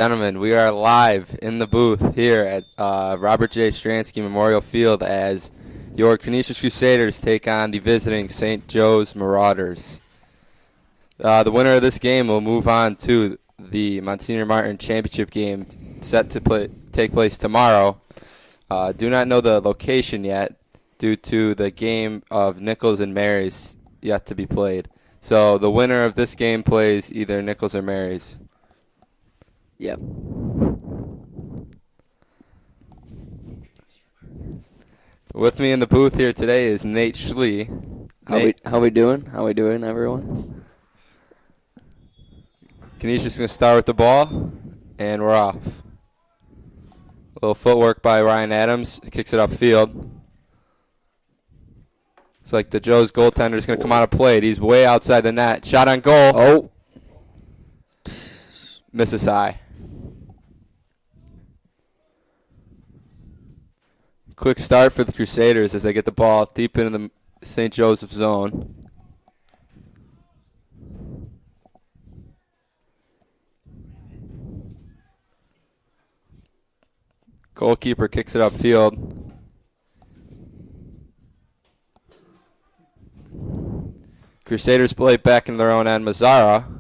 Gentlemen, we are live in the booth here at Robert J. Stransky Memorial Field as your Canisius Crusaders take on the visiting St. Joe's Marauders. The winner of this game will move on to the Monsignor Martin Championship game set to take place tomorrow. Do not know the location yet due to the game of Nichols and Mary's yet to be played. So the winner of this game plays either Nichols or Mary's. Yep. With me in the booth here today is Nate Schlee. How we doing? How we doing, everyone? Canisius going to start with the ball, and we're off. A little footwork by Ryan Adams. Kicks it upfield. It's like the Joe's goaltender is going to come out of play. He's way outside the net. Shot on goal. Oh. Misses high. Quick start for the Crusaders as they get the ball deep into the St. Joseph zone. Goalkeeper kicks it upfield. Crusaders play back in their own end. Mazzara.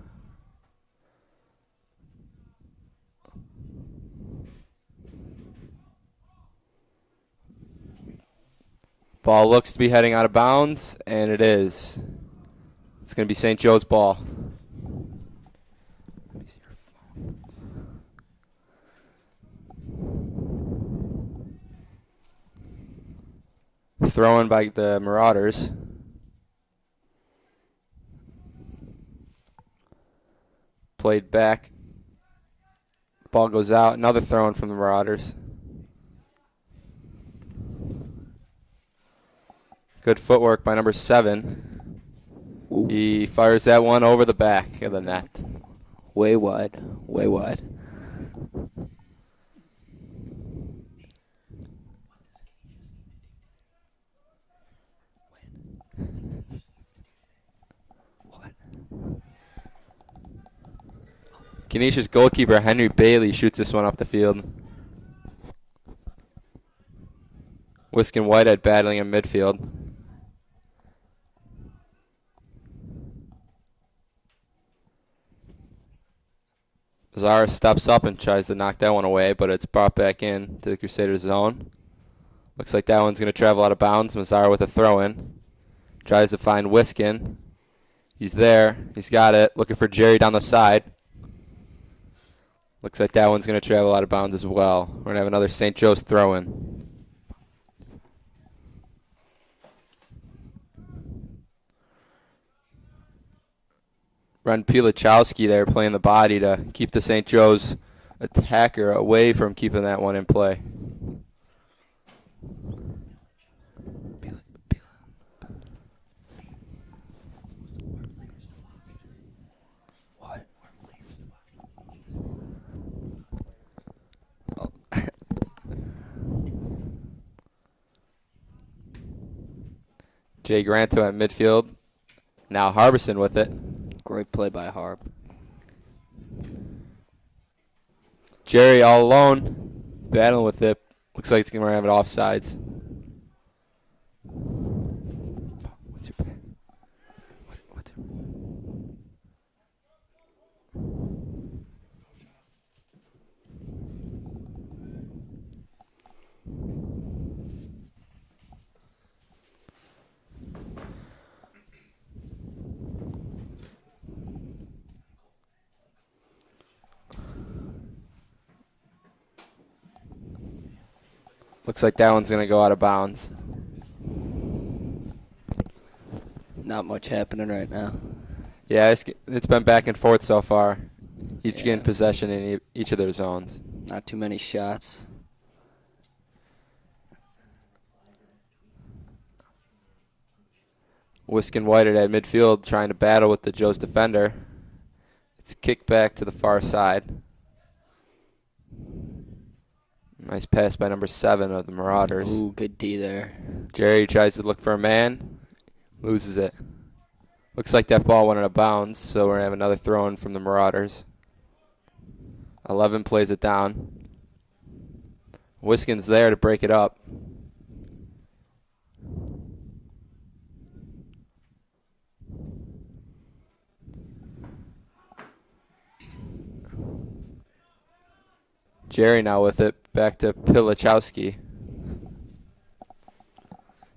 Ball looks to be heading out of bounds, and it is. It's going to be St. Joe's ball. Thrown by the Marauders. Played back. Ball goes out. Another throw-in from the Marauders. Good footwork by number 7. Ooh. He fires that one over the back of the net. Way wide. Way wide. Canisius goalkeeper Henry Bailey shoots this one up the field. Wiskin Whitehead battling in midfield. Zara steps up and tries to knock that one away, but it's brought back in to the Crusaders zone. Looks like that one's going to travel out of bounds. Mazzara with a throw-in. Tries to find Wiskin. He's there. He's got it. Looking for Jerry down the side. Looks like that one's going to travel out of bounds as well. We're going to have another St. Joe's throw-in. Ren Pilachowski there playing the body to keep the St. Joe's attacker away from keeping that one in play. What? Jay Granto at midfield. Now Harbison with it. Great play by Harp. Jerry all alone, battling with it. Looks like it's going to have it offsides. Looks like that one's going to go out of bounds. Not much happening right now. Yeah, it's been back and forth so far. Each getting possession in each of their zones. Not too many shots. Wiskin Whitehead at midfield trying to battle with the Joe's defender. It's kicked back to the far side. Nice pass by number 7 of the Marauders. Ooh, good D there. Jerry tries to look for a man. Loses it. Looks like that ball went out of bounds, so we're going to have another throw-in from the Marauders. 11 plays it down. Wiskin's there to break it up. Jerry now with it, back to Pilichowski.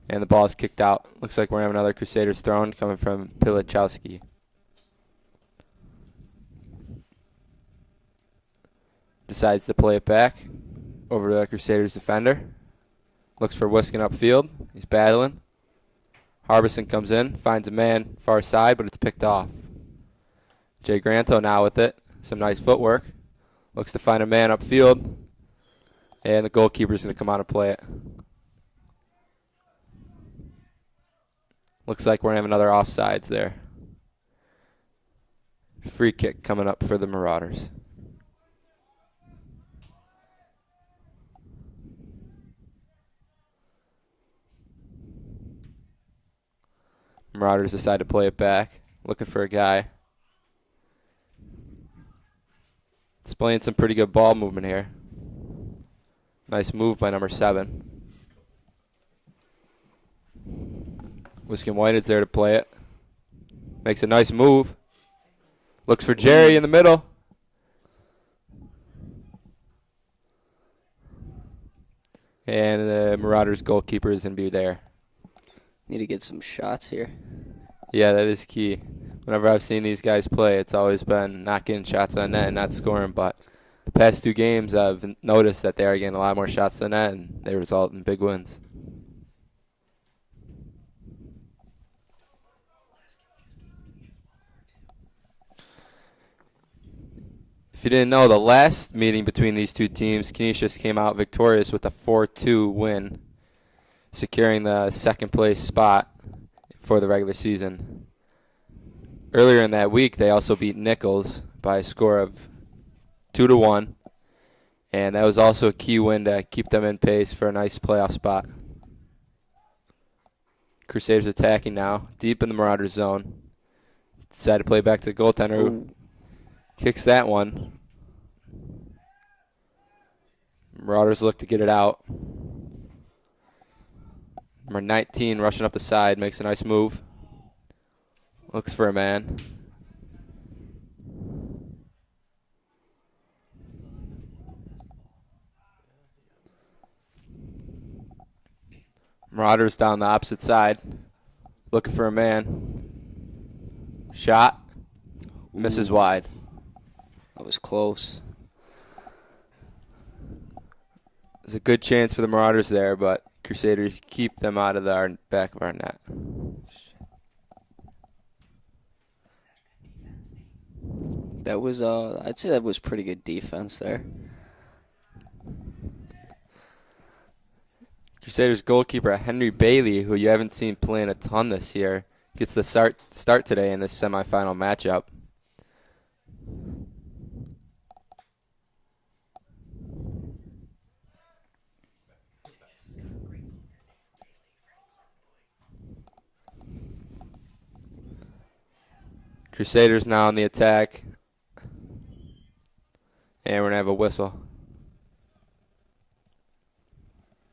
And the ball is kicked out. Looks like we're going to have another Crusaders thrown coming from Pilichowski. Decides to play it back over to the Crusaders defender. Looks for Wiskin upfield. He's battling. Harbison comes in, finds a man far side, but it's picked off. Jay Granto now with it. Some nice footwork. Looks to find a man upfield. And the goalkeeper's going to come out and play it. Looks like we're going to have another offsides there. Free kick coming up for the Marauders. Marauders decide to play it back. Looking for a guy. Displaying some pretty good ball movement here. Nice move by number 7. Wiskin Whitehead's there to play it. Makes a nice move. Looks for Jerry in the middle. And the Marauders goalkeeper is going to be there. Need to get some shots here. Yeah, that is key. Whenever I've seen these guys play, it's always been not getting shots on net and not scoring. But the past 2 games, I've noticed that they are getting a lot more shots than net, and they result in big wins. If you didn't know, the last meeting between these 2 teams, Canisius came out victorious with a 4-2 win, securing the second place spot for the regular season. Earlier in that week, they also beat Nichols by a score of 2-1, and that was also a key win to keep them in pace for a nice playoff spot. Crusaders attacking now, deep in the Marauders zone. Decide to play back to the goaltender who kicks that one. Marauders look to get it out. Number 19 rushing up the side, makes a nice move. Looks for a man. Marauders down the opposite side. Looking for a man. Shot. Misses wide. That was close. There's a good chance for the Marauders there, but Crusaders keep them out of the back of our net. That was, I'd say that was pretty good defense there. Crusaders goalkeeper Henry Bailey, who you haven't seen playing a ton this year, gets the start today in this semifinal matchup. Crusaders now on the attack. And we're going to have a whistle.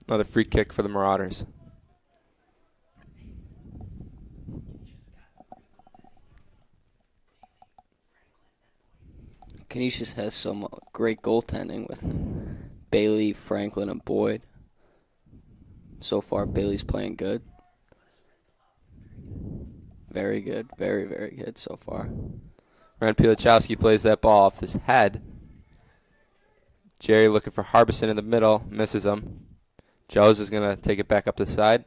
Another free kick for the Marauders. Canisius has some great goaltending with Bailey, Franklin, and Boyd. So far, Bailey's playing good. Very good. Very, very good so far. Ren Pilichowski plays that ball off his head. Jerry looking for Harbison in the middle. Misses him. Joes is going to take it back up the side.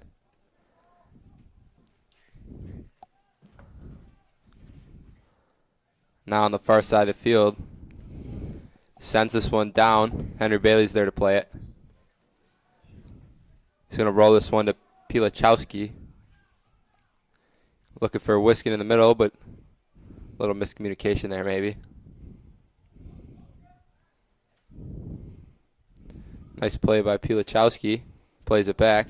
Now on the far side of the field. Sends this one down. Henry Bailey's there to play it. He's going to roll this one to Pilichowski. Looking for Wiskin in the middle, but a little miscommunication there maybe. Nice play by Pilichowski. Plays it back.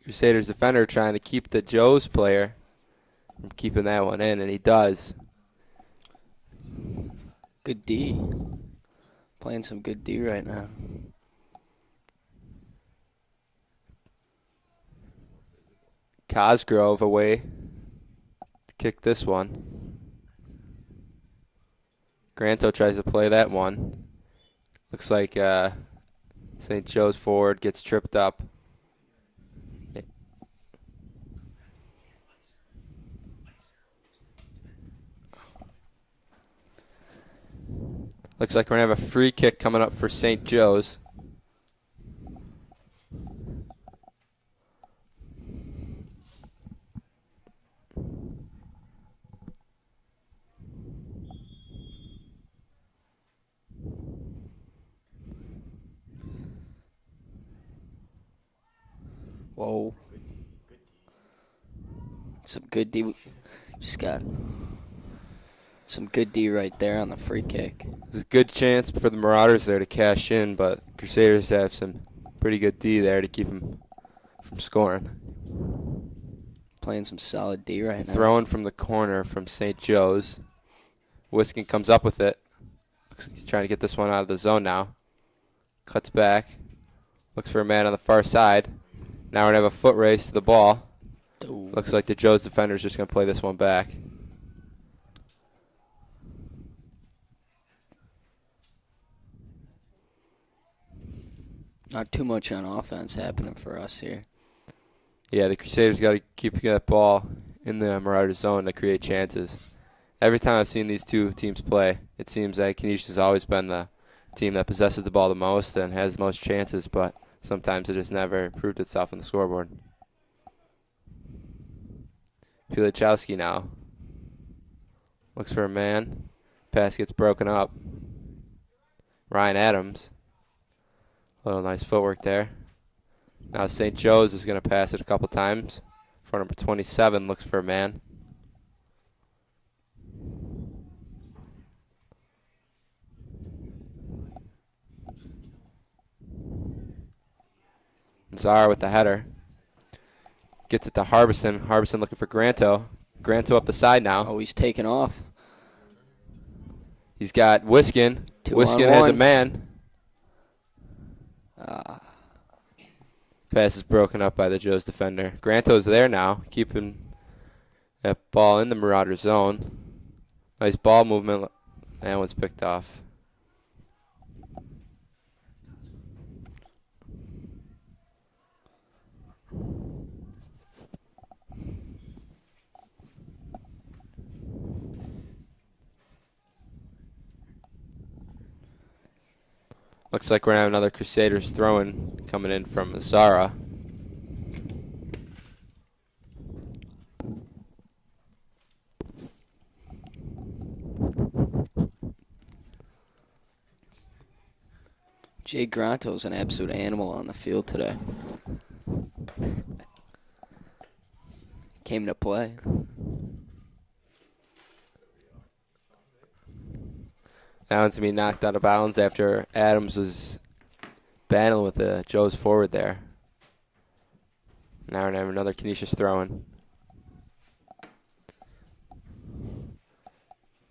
Crusaders defender trying to keep the Joe's player from keeping that one in, and he does. Good D. Playing some good D right now. Cosgrove away to kick this one. Granto tries to play that one. Looks like St. Joe's forward gets tripped up. Looks like we're going to have a free kick coming up for St. Joe's. Whoa. Some good D. Just got some good D right there on the free kick. There's a good chance for the Marauders there to cash in, but Crusaders have some pretty good D there to keep them from scoring. Playing some solid D right now. Throwing from the corner from St. Joe's. Wiskin comes up with it. Looks like he's trying to get this one out of the zone now. Cuts back. Looks for a man on the far side. Now we're going to have a foot race to the ball. Ooh. Looks like the Joe's defender is just going to play this one back. Not too much on offense happening for us here. Yeah, the Crusaders got to keep that ball in the Marauders zone to create chances. Every time I've seen these two teams play, it seems like Canisius has always been the team that possesses the ball the most and has the most chances, but sometimes it just never proved itself on the scoreboard. Pilichowski now. Looks for a man. Pass gets broken up. Ryan Adams. A little nice footwork there. Now St. Joe's is going to pass it a couple times. For number 27, looks for a man. Zara with the header. Gets it to Harbison. Harbison looking for Granto. Granto up the side now. Oh, he's taking off. He's got Wiskin. 2 Wiskin on has a 1. man. Pass is broken up by the Joe's defender. Granto's there now, keeping that ball in the Marauder zone. Nice ball movement. That one's picked off. Looks like we're going to have another Crusaders throw-in coming in from Zara. Jay Granto's an absolute animal on the field today. Came to play. That one's going to be knocked out of bounds after Adams was battling with the Joe's forward there. Now we're going to have another Canisius throw-in.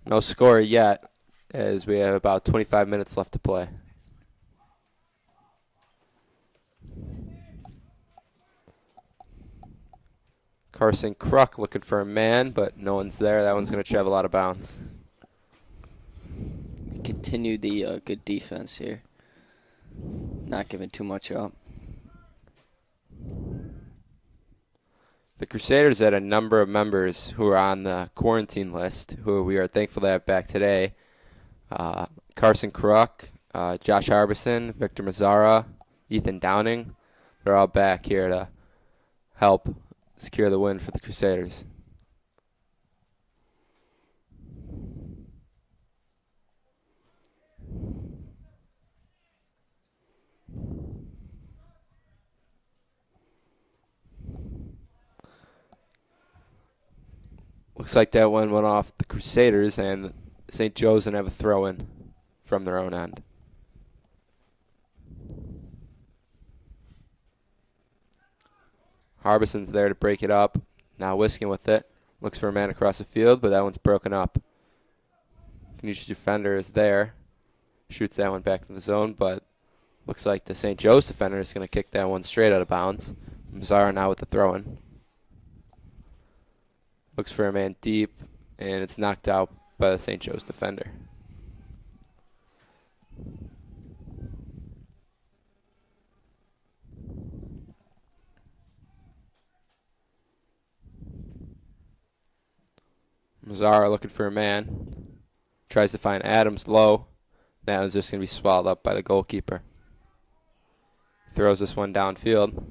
No score yet, as we have about 25 minutes left to play. Carson Kruk looking for a man, but no one's there. That one's going to travel out of bounds. Continue the good defense here. Not giving too much up. The Crusaders had a number of members who are on the quarantine list, who we are thankful to have back today. Carson Kruk, Josh Harbison, Victor Mazzara, Ethan Downing. They're all back here to help secure the win for the Crusaders. Looks like that one went off the Crusaders, and St. Joe's going to have a throw-in from their own end. Harbison's there to break it up. Now Wiskin with it. Looks for a man across the field, but that one's broken up. Canisius defender is there. Shoots that one back to the zone, but looks like the St. Joe's defender is going to kick that one straight out of bounds. Mazzara now with the throw-in. Looks for a man deep, and it's knocked out by the St. Joe's defender. Mazzara looking for a man. Tries to find Adams low. That one's just going to be swallowed up by the goalkeeper. Throws this one downfield.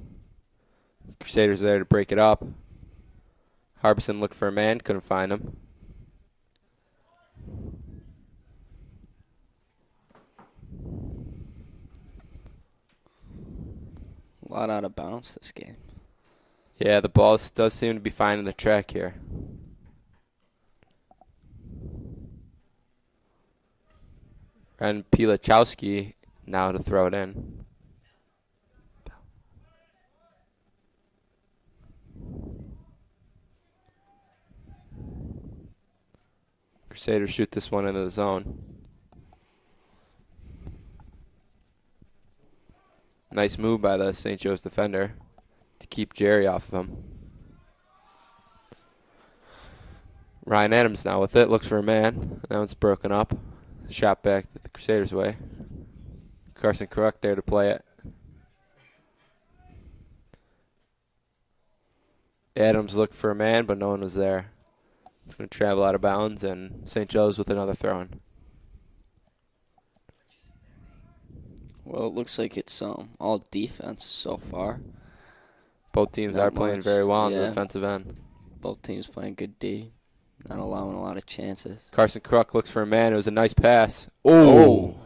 Crusaders are there to break it up. Harbison looked for a man, couldn't find him. A lot out of bounds this game. Yeah, the ball does seem to be finding the track here. And Pilachowski now to throw it in. Crusaders shoot this one into the zone. Nice move by the St. Joe's defender to keep Jerry off of him. Ryan Adams now with it. Looks for a man. That one's broken up. Shot back the Crusaders' way. Carson Kruk there to play it. Adams looked for a man, but no one was there. It's going to travel out of bounds, and St. Joe's with another throw-in. Well, it looks like it's all defense so far. Both teams Not are playing much, very well on the yeah. defensive end. Both teams playing good D, not allowing a lot of chances. Carson Kruk looks for a man. It was a nice pass. Oh!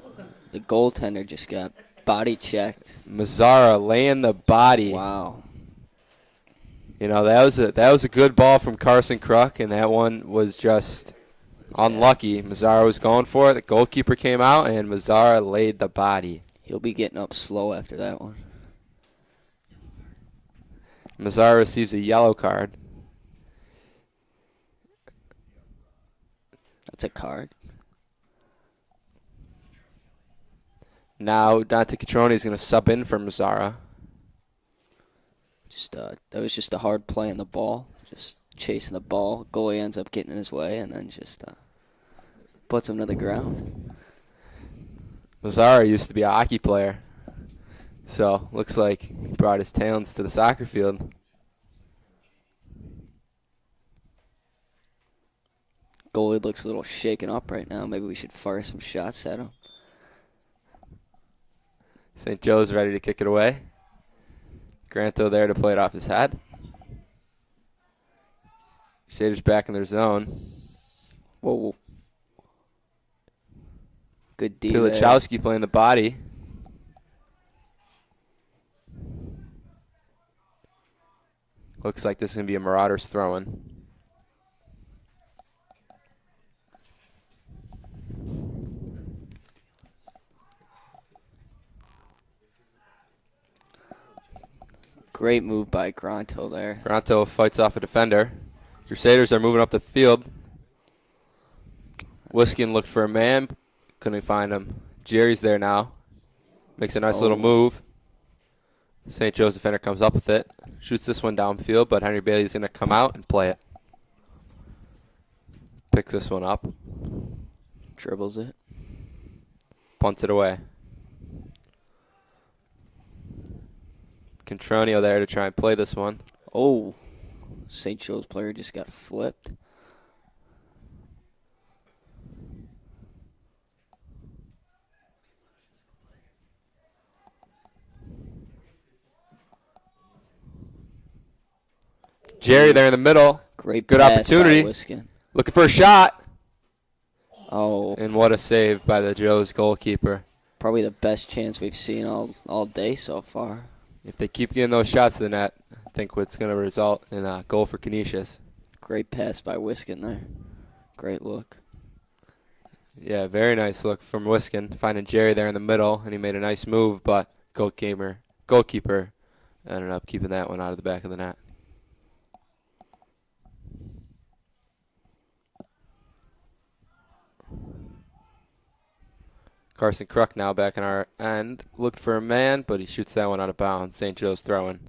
The goaltender just got body checked. Mazzara laying the body. Wow. You know, that was a good ball from Carson Kruk, and that one was just unlucky. Mazzara was going for it. The goalkeeper came out, and Mazzara laid the body. He'll be getting up slow after that one. Mazzara receives a yellow card. That's a card. Now Dante Catroni is going to sub in for Mazzara. That was just a hard play on the ball. Just chasing the ball. Goalie ends up getting in his way and then just puts him to the ground. Mazzara used to be a hockey player, so looks like he brought his talents to the soccer field. Goalie looks a little shaken up right now. Maybe we should fire some shots at him. St. Joe's ready to kick it away. Granto there to play it off his head. Crusaders back in their zone. Whoa. Good D there. Pilachowski playing the body. Looks like this is going to be a Marauders throw-in. Great move by Granto there. Granto fights off a defender. Crusaders are moving up the field. Wiskin looked for a man. Couldn't find him. Jerry's there now. Makes a nice little move. St. Joe's defender comes up with it. Shoots this one downfield, but Henry Bailey's going to come out and play it. Picks this one up. Dribbles it. Punts it away. Contronio there to try and play this one. Oh, St. Joe's player just got flipped. Jerry there in the middle. Great Good pass opportunity. by Wiskin. Looking for a shot. Oh, And what a save by the Joe's goalkeeper. probably the best chance we've seen all day so far. If they keep getting those shots to the net, I think what's going to result in a goal for Canisius. Great pass by Wiskin there. Great look. Yeah, very nice look from Wiskin, finding Jerry there in the middle, and he made a nice move, but goalkeeper Ended up keeping that one out of the back of the net. Carson Kruk now back in our end. Looked for a man, but he shoots that one out of bounds. St. Joe's throwing.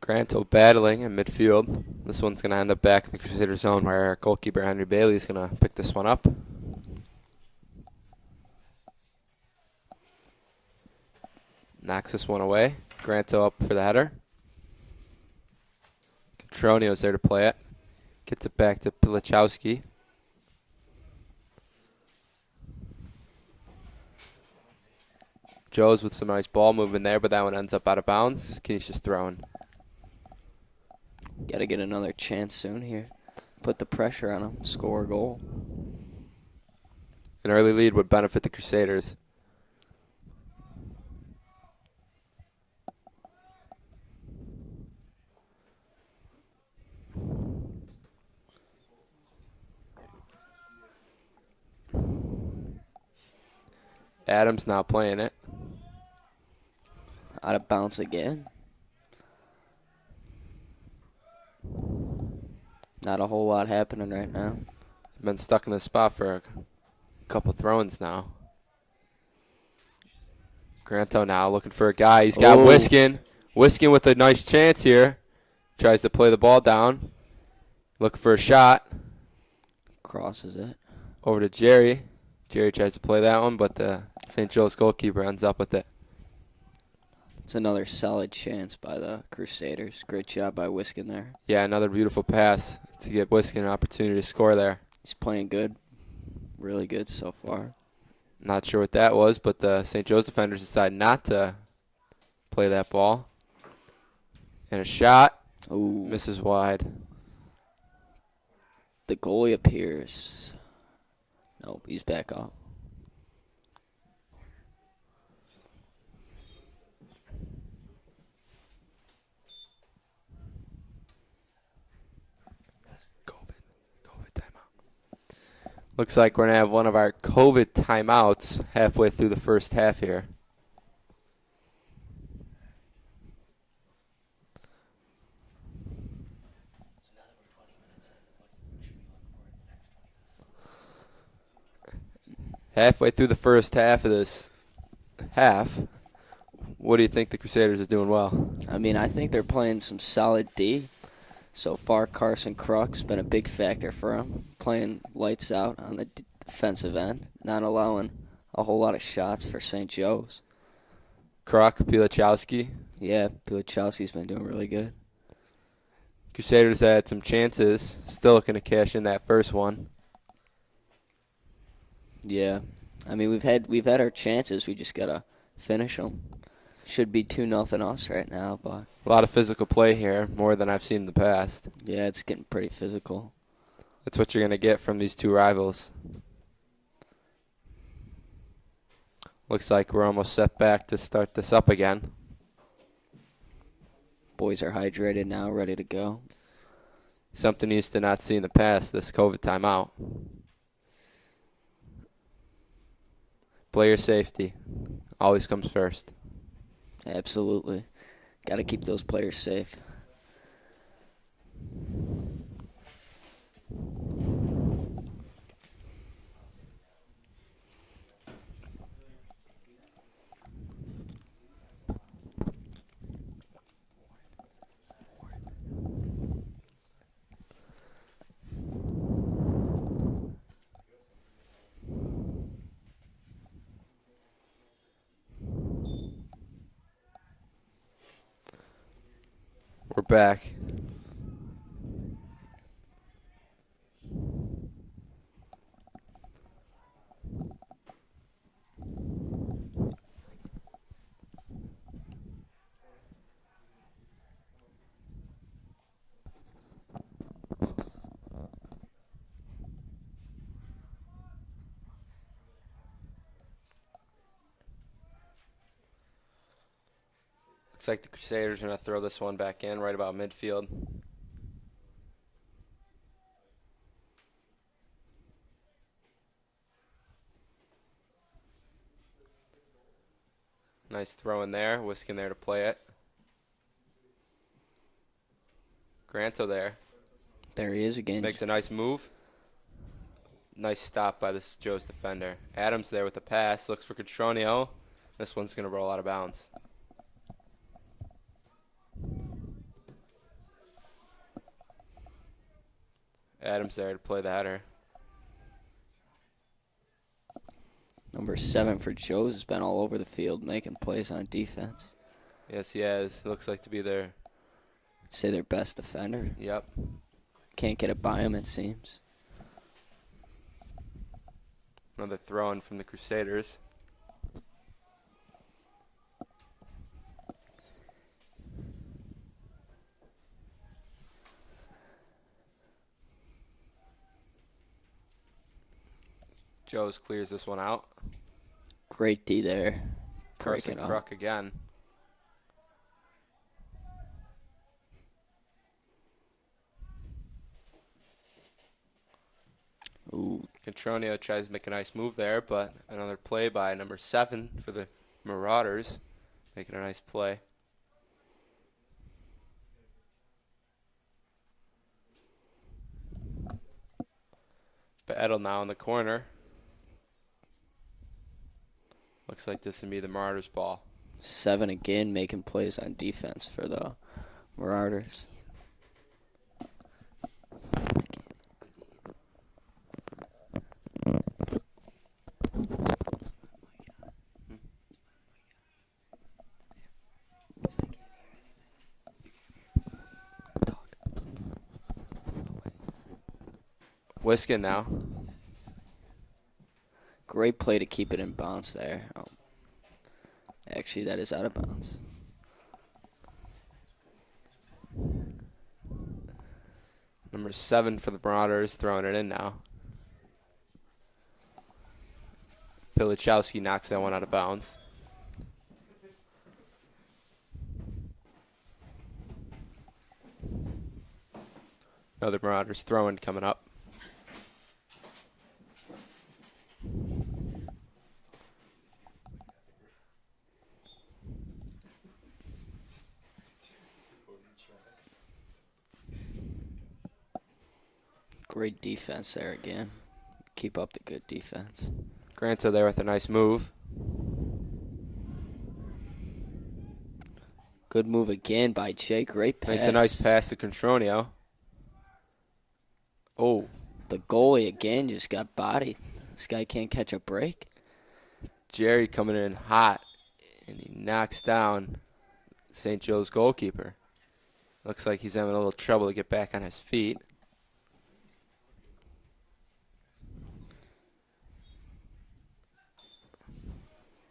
Granto battling in midfield. This one's going to end up back in the Crusader zone where our goalkeeper Henry Bailey is going to pick this one up. Knocks this one away. Granto up for the header. Catronio's there to play it. Gets it back to Pilichowski. Joe's with some nice ball movement there, but that one ends up out of bounds. Canisius throwing. Got to get another chance soon here. Put the pressure on them. Score a goal. An early lead would benefit the Crusaders. Adams now playing it. Out of bounds again. Not a whole lot happening right now. Been stuck in this spot for a couple throw-ins now. Granto now looking for a guy. He's got Wiskin. Wiskin with a nice chance here. Tries to play the ball down. Looking for a shot. Crosses it. Over to Jerry. Jerry tries to play that one, but the St. Joe's goalkeeper ends up with it. It's another solid chance by the Crusaders. Great job by Wiskin there. Yeah, another beautiful pass to give Wiskin an opportunity to score there. He's playing good. Really good so far. Not sure what that was, but the St. Joe's defenders decide not to play that ball. And a shot. Ooh. Misses wide. The goalie appears. Nope, he's back up. COVID timeout. Looks like we're going to have one of our COVID timeouts halfway through the first half here. Halfway through the first half of this half, what do you think the Crusaders are doing well? I mean, I think they're playing some solid D. So far, Carson Kruk's been a big factor for them, playing lights out on the defensive end, not allowing a whole lot of shots for St. Joe's. Kruk, Pilichowski. Yeah, Pilichowski's been doing really good. Crusaders had some chances, still looking to cash in that first one. Yeah, I mean we've had our chances. We just gotta finish them. Should be 2-0 us right now, but A lot of physical play here, more than I've seen in the past. yeah, it's getting pretty physical. That's what you're going to get from these two rivals. Looks like we're almost set back to start this up again. Boys are hydrated now, ready to go. Something you used to not see in the past, this COVID timeout. Player safety always comes first. Absolutely. Got to keep those players safe. We're back. Looks like the Crusaders are going to throw this one back in right about midfield. Nice throw in there. Whisking there to play it. Granto there. There he is again. Makes a nice move. Nice stop by this Joe's defender. Adams there with the pass. Looks for Catronio. This one's going to roll out of bounds. Adams there to play the header. Number 7 for Joe's has been all over the field making plays on defense. Yes, he has. He looks like to be their... I'd say their best defender. Yep. Can't get it by him, it seems. Another throw-in from the Crusaders. Joe's clears this one out. Great D there. Carson Breaking up. Kruk again. Ooh, Catronio tries to make a nice move there, but another play by number 7 for the Marauders. Making a nice play. Battle now in the corner. Looks like this would be the Marauders' ball. 7 again making plays on defense for the Marauders. Whiskin now. Great play to keep it in bounds there. Oh. Actually, that is out of bounds. Number 7 for the Marauders, throwing it in now. Pilichowski knocks that one out of bounds. Another Marauders throwing coming up. Great defense there again. Keep up the good defense. Granto there with a nice move. Good move again by Jay. Great pass. Makes a nice pass to Contronio. Oh, The goalie again just got bodied. This guy can't catch a break. Jerry coming in hot, and he knocks down St. Joe's goalkeeper. Looks like he's having a little trouble to get back on his feet.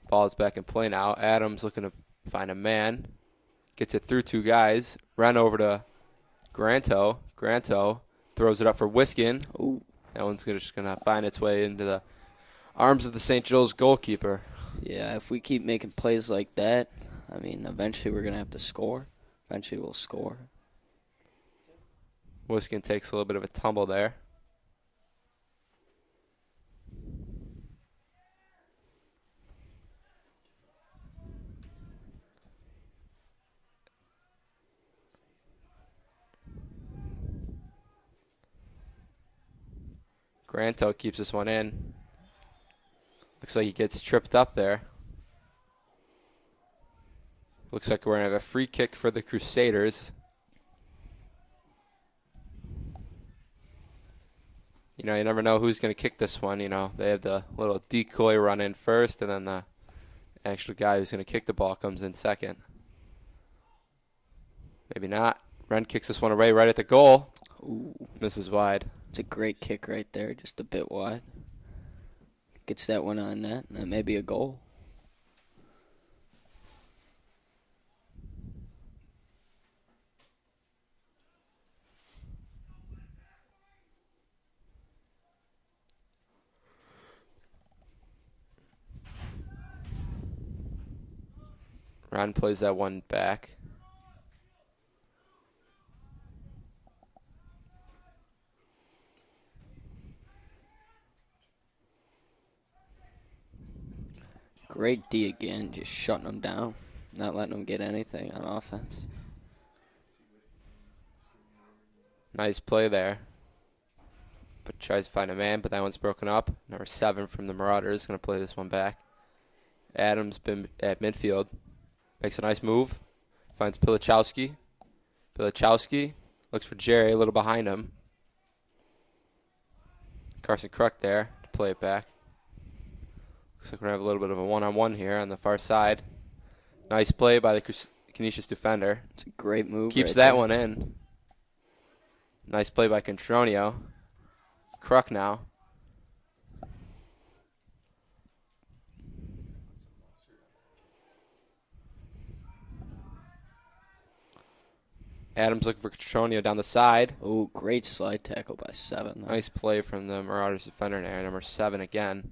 Ball's back in play now. Adams looking to find a man. Gets it through 2 guys. Run over to Granto. Granto throws it up for Whiskin. Ooh. That one's just going to find its way into the arms of the St. Joe's goalkeeper. Yeah, if we keep making plays like that, I mean, eventually we're going to have to score. Eventually we'll score. Whiskin takes a little bit of a tumble there. Granto keeps this one in. Looks like he gets tripped up there. Looks like we're going to have a free kick for the Crusaders. You know, you never know who's going to kick this one. You know, they have the little decoy run in first, and then the actual guy who's going to kick the ball comes in second. Maybe not. Ren kicks this one away right at the goal. Ooh. Misses wide. It's a great kick right there, just a bit wide. Gets that one on net, and that may be a goal. Ron plays that one back. Great D again, just shutting them down, not letting them get anything on offense. Nice play there. But tries to find a man, but that one's broken up. Number 7 from the Marauders is going to play this one back. Adams been at midfield. Makes a nice move. Finds Pilichowski. Pilichowski looks for Jerry a little behind him. Carson Kruk there to play it back. Looks like we're going to have a little bit of a one-on-one here on the far side. Nice play by the Canisius defender. It's a great move. Keeps right that there. one in. Nice play by Contronio. Kruk now. Adams looking for Contronio down the side. Oh, great slide tackle by 7. though. Nice play from the Marauders defender there, number 7 again.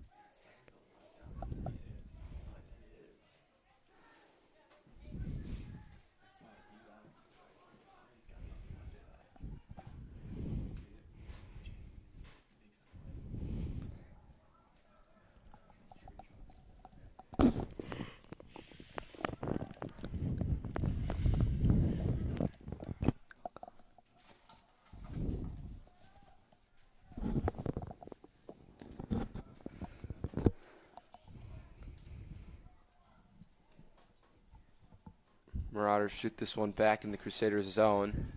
Marauders shoot this one back in the Crusaders' zone.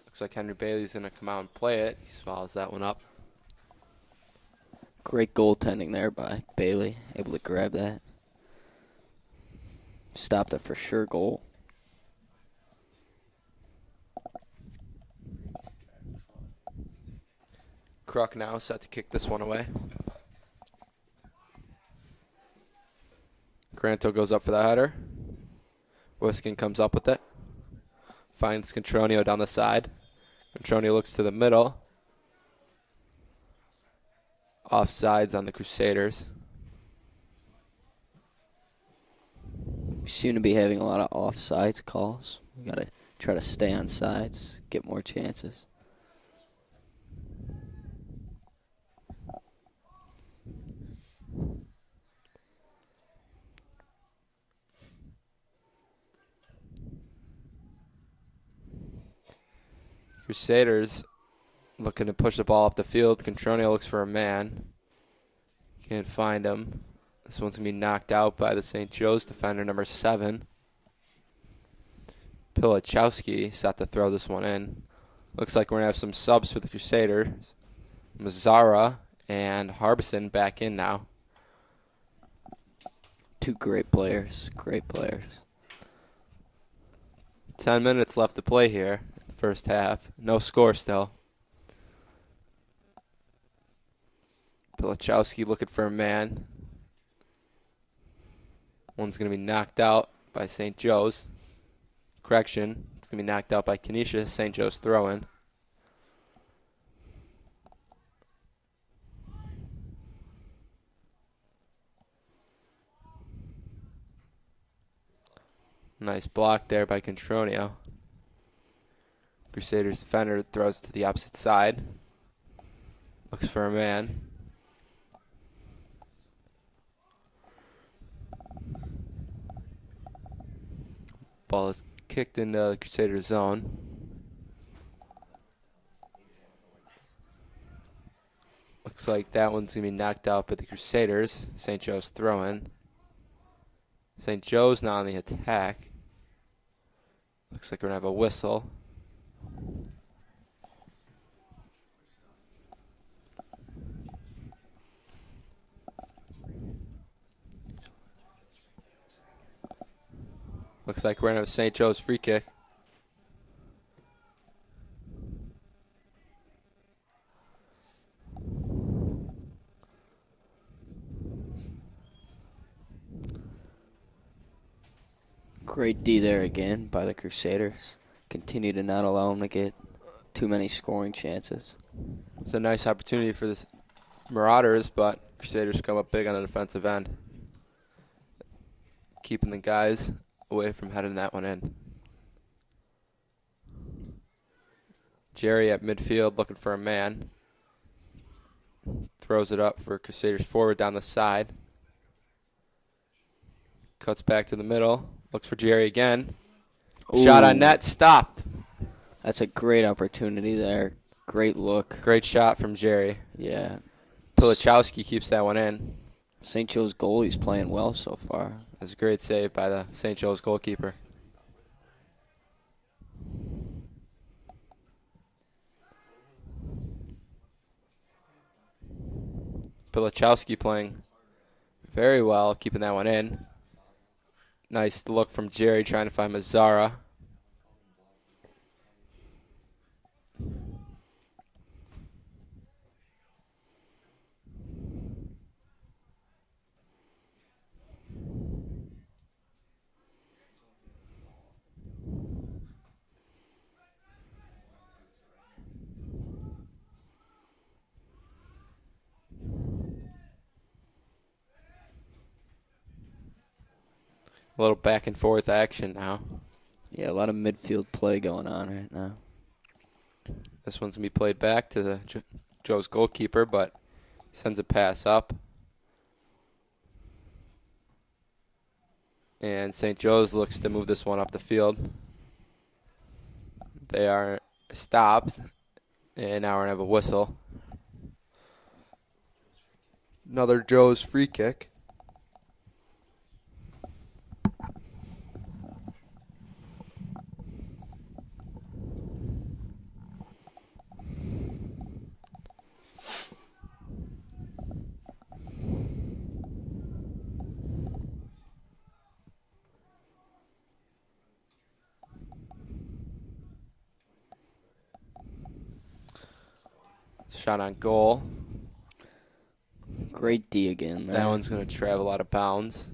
Looks like Henry Bailey's going to come out and play it. He swallows that one up. Great goaltending there by Bailey, able to grab that. Stopped a for sure goal. Kruk now set to kick this one away. Granto goes up for the header. Wiskin comes up with it. Finds Contronio down the side. Contronio looks to the middle. Offsides on the Crusaders. We seem to be having a lot of offsides calls. We got to try to stay on sides, get more chances. Crusaders looking to push the ball up the field. Contronio looks for a man. Can't find him. This one's going to be knocked out by the St. Joe's defender, number 7. Pilichowski set to throw this one in. Looks like we're going to have some subs for the Crusaders. Mazzara and Harbison back in now. Two great players, great players. 10 minutes left to play here. First half. No score still. Pilichowski looking for a man. One's going to be knocked out by St. Joe's. Correction. It's going to be knocked out by Canisius. St. Joe's throw-in. Nice block there by Contronio. Crusaders defender throws to the opposite side. Looks for a man. Ball is kicked into the Crusaders zone. Looks like that one's going to be knocked out by the Crusaders. St. Joe's throwing. St. Joe's now on the attack. Looks like we're going to have a whistle. Looks like we're going to have St. Joe's free kick. Great D there again by the Crusaders. Continue to not allow them to get too many scoring chances. It's a nice opportunity for the Marauders, but Crusaders come up big on the defensive end. Keeping the guys away from heading that one in. Jerry at midfield looking for a man. Throws it up for Crusaders forward down the side. Cuts back to the middle. Looks for Jerry again. Shot on net, stopped. That's a great opportunity there. Great look. Great shot from Jerry. Yeah. Pilichowski keeps that one in. St. Joe's goalie's playing well so far. That's a great save by the St. Joe's goalkeeper. Pilichowski playing very well, keeping that one in. Nice look from Jerry trying to find Mazzara. A little back and forth action now. Yeah, a lot of midfield play going on right now. This one's going to be played back to the Joe's goalkeeper, but he sends a pass up. And St. Joe's looks to move this one up the field. They are stopped, and now we're going to have a whistle. Another Joe's free kick. Shot on goal. Great D again, man. That one's going to travel out of bounds.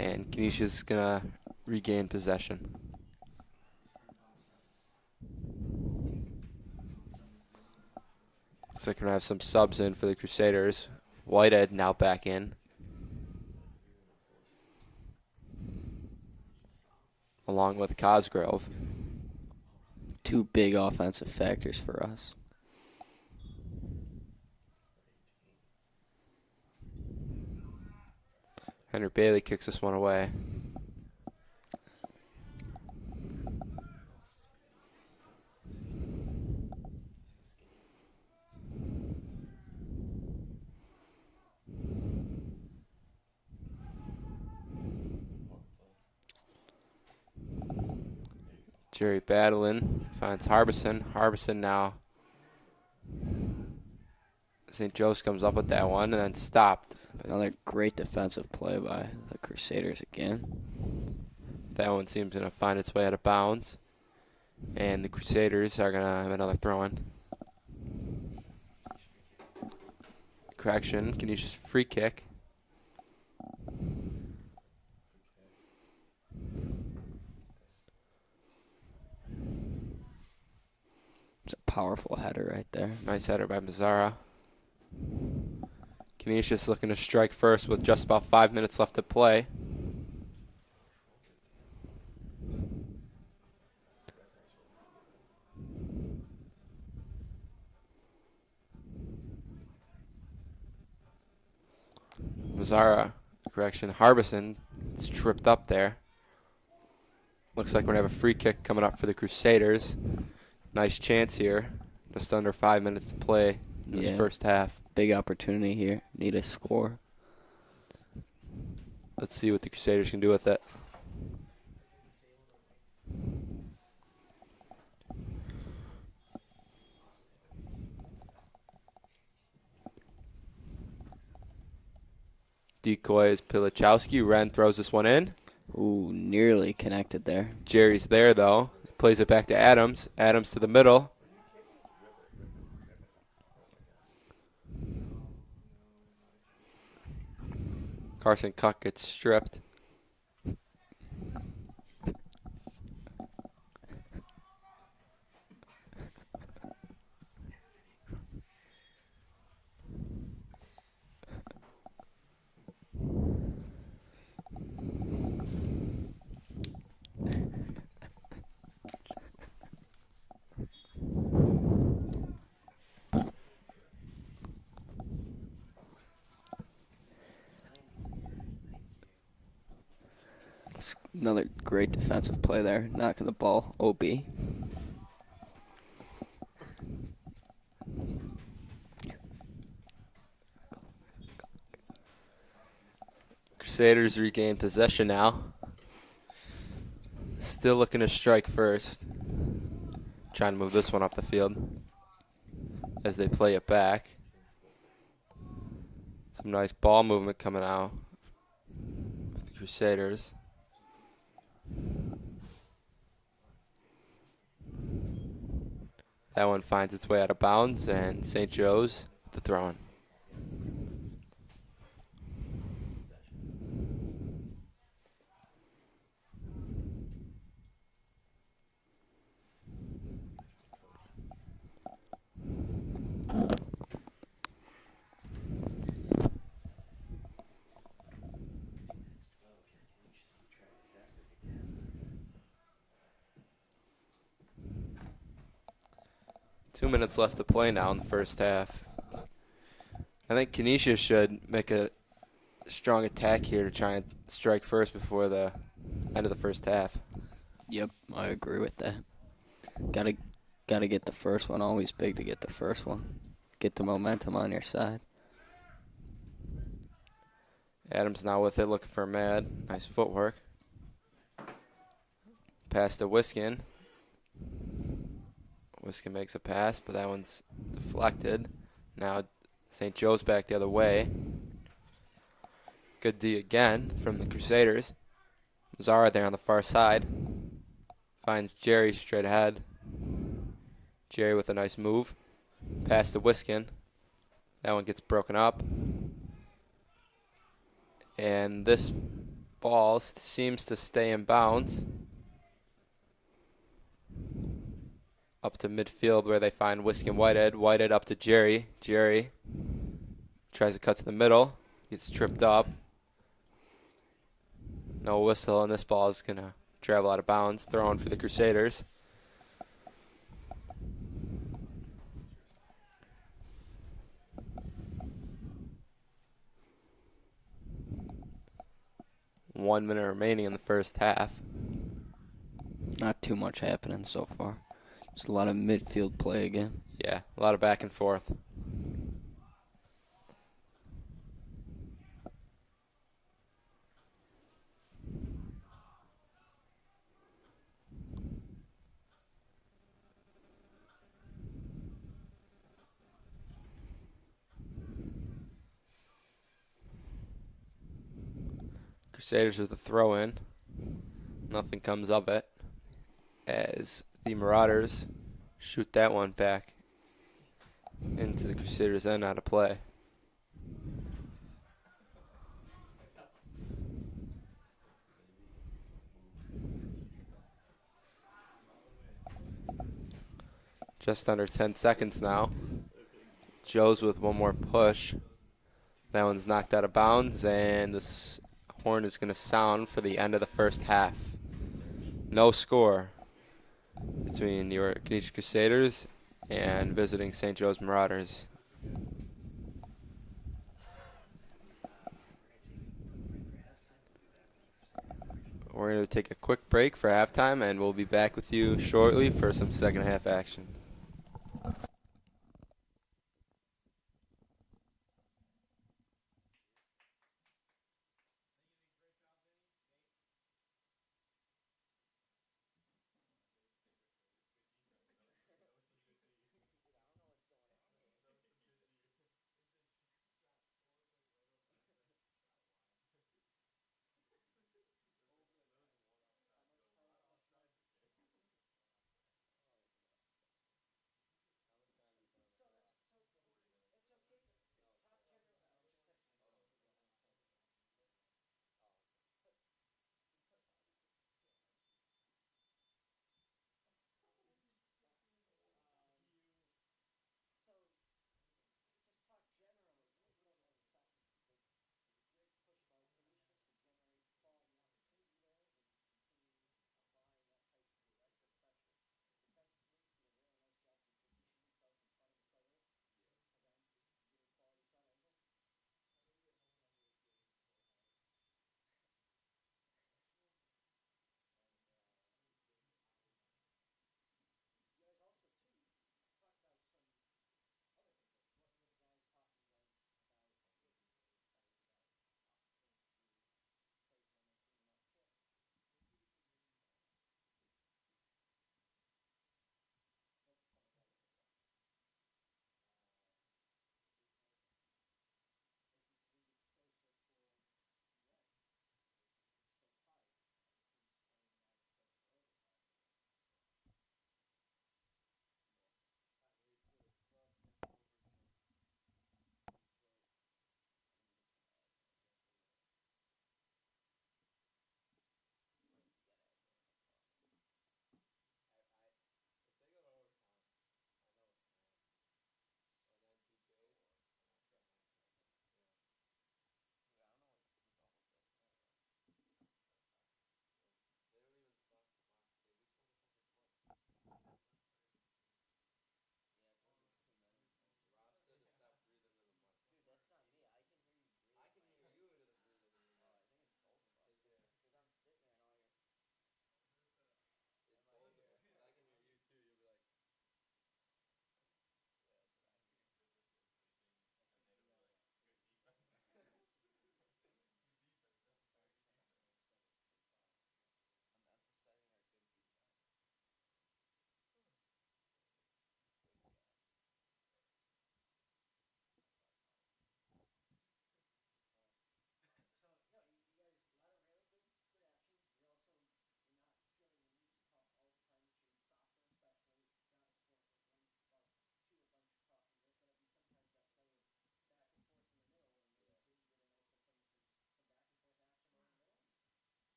And Canisius is going to regain possession. Looks like we're going to have some subs in for the Crusaders. Whitehead now back in. Along with Cosgrove. Two big offensive factors for us. Henry Bailey kicks this one away. Jerry battling, finds Harbison. Harbison now. St. Joe's comes up with that one and then stopped. Another great defensive play by the Crusaders again. That one seems going to find its way out of bounds. And the Crusaders are going to have another throw-in. Correction, Canisius free kick. It's a powerful header right there. Nice header by Mazzara. Canisius looking to strike first with just about 5 minutes left to play. Mazzara, correction, Harbison is tripped up there. Looks like we're going to have a free kick coming up for the Crusaders. Nice chance here. Just under 5 minutes to play in this first half. Big opportunity here. Need a score. Let's see what the Crusaders can do with it. Decoy is Pilichowski. Wren throws this one in. Ooh, nearly connected there. Jerry's there, though. Plays it back to Adams. Adams to the middle. Carson Cuck gets stripped. Another great defensive play there, knocking the ball OB. Crusaders regain possession now. Still looking to strike first. Trying to move this one up the field as they play it back. Some nice ball movement coming out with the Crusaders. That one finds its way out of bounds, and St. Joe's with the throw-in. Two minutes left to play now in the first half. I think Canisius should make a strong attack here to try and strike first before the end of the first half. Yep, I agree with that. Gotta get the first one. Always big to get the first one. Get the momentum on your side. Adams now with it, looking for Mad. Nice footwork. Pass to Wiskin. Wiskin makes a pass, but that one's deflected. Now St. Joe's back the other way. Good D again from the Crusaders. Zara there on the far side. Finds Jerry straight ahead. Jerry with a nice move. Pass to Wiskin. That one gets broken up. And this ball seems to stay in bounds. Up to midfield where they find Wiskin Whitehead. Whitehead up to Jerry. Jerry tries to cut to the middle. Gets tripped up. No whistle, and this ball is going to travel out of bounds. Thrown for the Crusaders. One minute remaining in the first half. Not too much happening so far. Just a lot of midfield play again. Yeah, a lot of back and forth. Crusaders with a throw in. Nothing comes of it as the Marauders shoot that one back into the Crusaders' end out of play. Just under 10 seconds now. Joe's with one more push. That one's knocked out of bounds, and this horn is going to sound for the end of the first half. No score between your Canisius Crusaders and visiting St. Joe's Marauders. We're going to take a quick break for halftime, and we'll be back with you shortly for some second half action.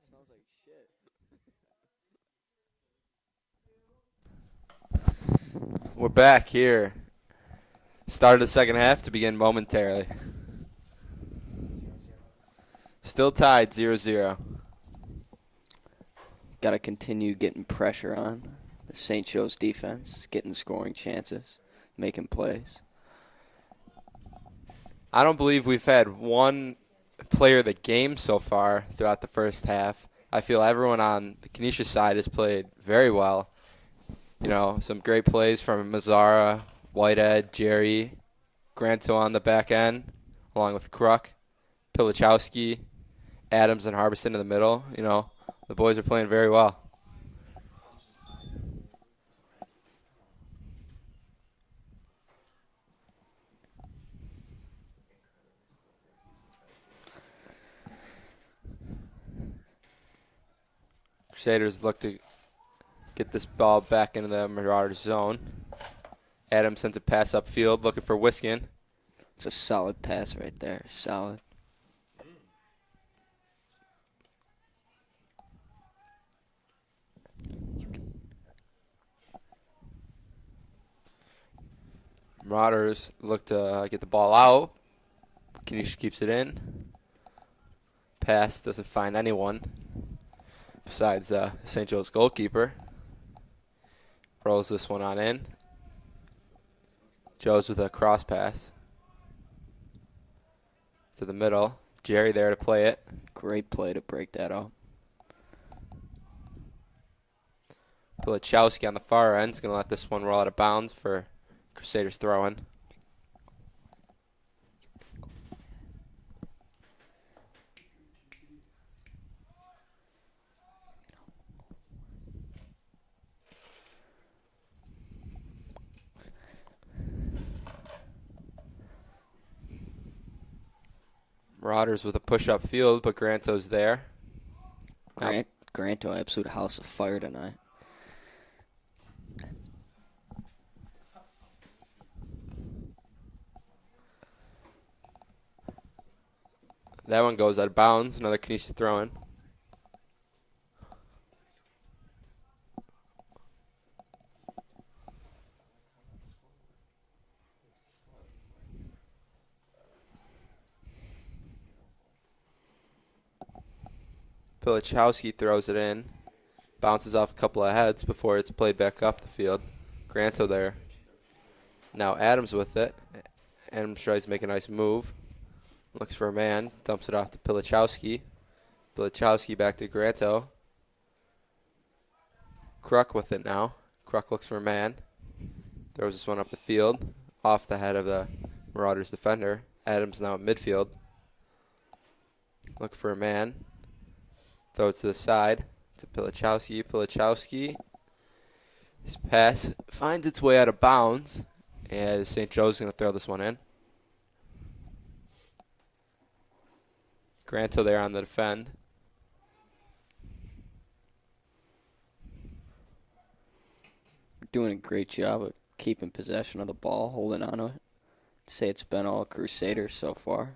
smells like shit. We're back here. Start of the second half to begin momentarily. Still tied 0-0. Got to continue getting pressure on the St. Joe's defense, getting scoring chances, making plays. I don't believe we've had one player of the game so far throughout the first half. I feel everyone on the Canisius side has played very well. You know, some great plays from Mazzara, Whitehead, Jerry, Granto on the back end, along with Kruk, Pilichowski, Adams, and Harbison in the middle. You know, the boys are playing very well. Crusaders look to get this ball back into the Marauders zone. Adams sends a pass upfield, looking for Wiskin. It's a solid pass right there. Solid. Marauders look to get the ball out. Canisius keeps it in. Pass doesn't find anyone besides St. Joe's goalkeeper. Rolls this one on in. Joe's with a cross pass to the middle. Jerry there to play it. Great play to break that up. Pilichowski on the far end is going to let this one roll out of bounds for Crusaders throwing. Marauders with a push-up field, but Granto's there. Granto, absolute house of fire tonight. That one goes out of bounds. Another Canisius throw-in. Pilichowski throws it in. Bounces off a couple of heads before it's played back up the field. Granto there. Now Adams with it. Adams tries to make a nice move. Looks for a man. Dumps it off to Pilichowski. Pilichowski back to Granto. Kruk with it now. Kruk looks for a man. Throws this one up the field. Off the head of the Marauders defender. Adams now at midfield. Look for a man. Throw it to the side to Pilichowski. Pilichowski. His pass finds its way out of bounds. And St. Joe's going to throw this one in. Granto there on the defend. Doing a great job of keeping possession of the ball, holding on to it. I'd say it's been all Crusaders so far.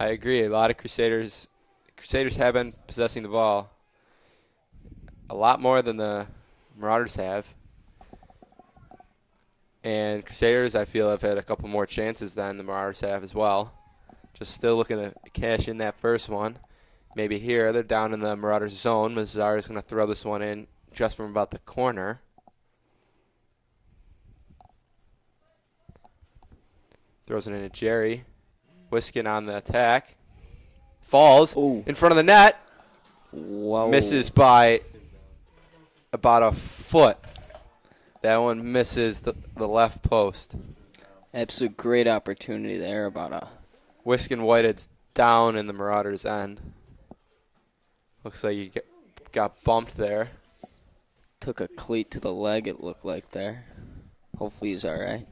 I agree. A lot of Crusaders have been possessing the ball a lot more than the Marauders have. And Crusaders, I feel, have had a couple more chances than the Marauders have as well. Just still looking to cash in that first one. Maybe here, they're down in the Marauders zone. Mazzara is going to throw this one in just from about the corner. Throws it in to Jerry. Wiskin on the attack. Falls in front of the net. Whoa. Misses by about a foot. That one misses the left post. Absolute great opportunity there. About a Wiskin Whitehead's down in the Marauders' end. Looks like he got bumped there. took a cleat to the leg, it looked like there. Hopefully he's all right.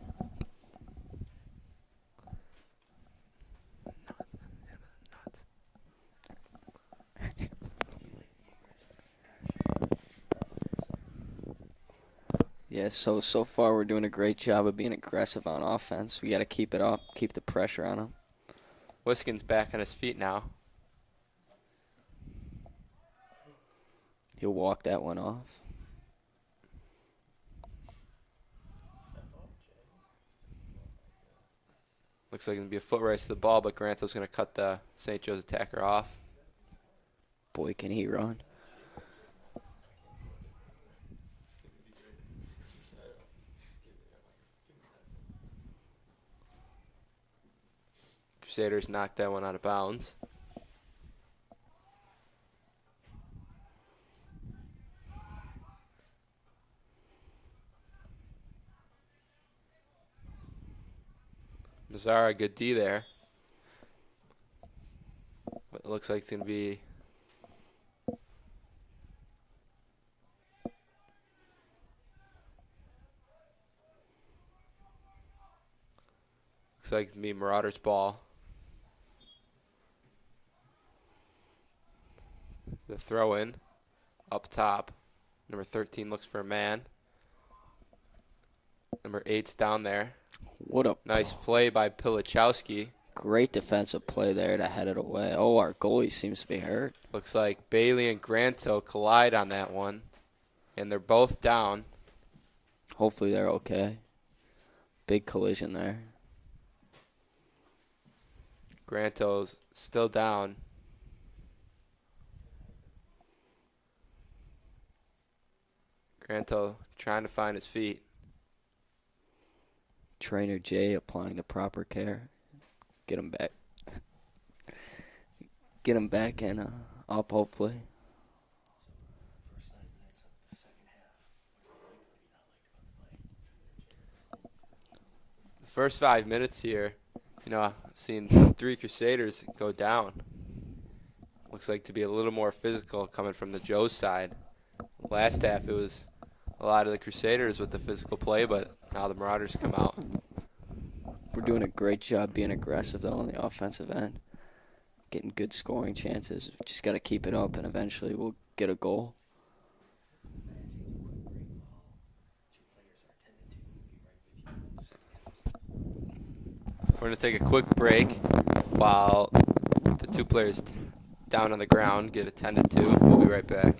Yeah, so far we're doing a great job of being aggressive on offense. We got to keep it up, keep the pressure on them. Wiskin's back on his feet now. He'll walk that one off. Looks like it's going to be a foot race to the ball, but Granto's going to cut the St. Joe's attacker off. Boy, can he run. Crusaders knocked that one out of bounds. Mazzara, good D there. But it looks like it's going to be Marauders' ball. The throw in up top. Number 13 looks for a man. Number 8's down there. What a nice play by Pilichowski. Great defensive play there to head it away. Oh, our goalie seems to be hurt. Looks like Bailey and Granto collide on that one, and they're both down. Hopefully they're okay. Big collision there. Granto's still down. Granto trying to find his feet. Trainer Jay applying the proper care. Get him back. Get him back and up, hopefully. The first 5 minutes here, I've seen 3 Crusaders go down. Looks like to be a little more physical coming from the Joe's side. Last half, it was a lot of the Crusaders with the physical play, but now the Marauders come out. We're doing a great job being aggressive, though, on the offensive end. Getting good scoring chances. Just got to keep it up, and eventually we'll get a goal. We're going to take a quick break while the 2 players down on the ground get attended to. We'll be right back.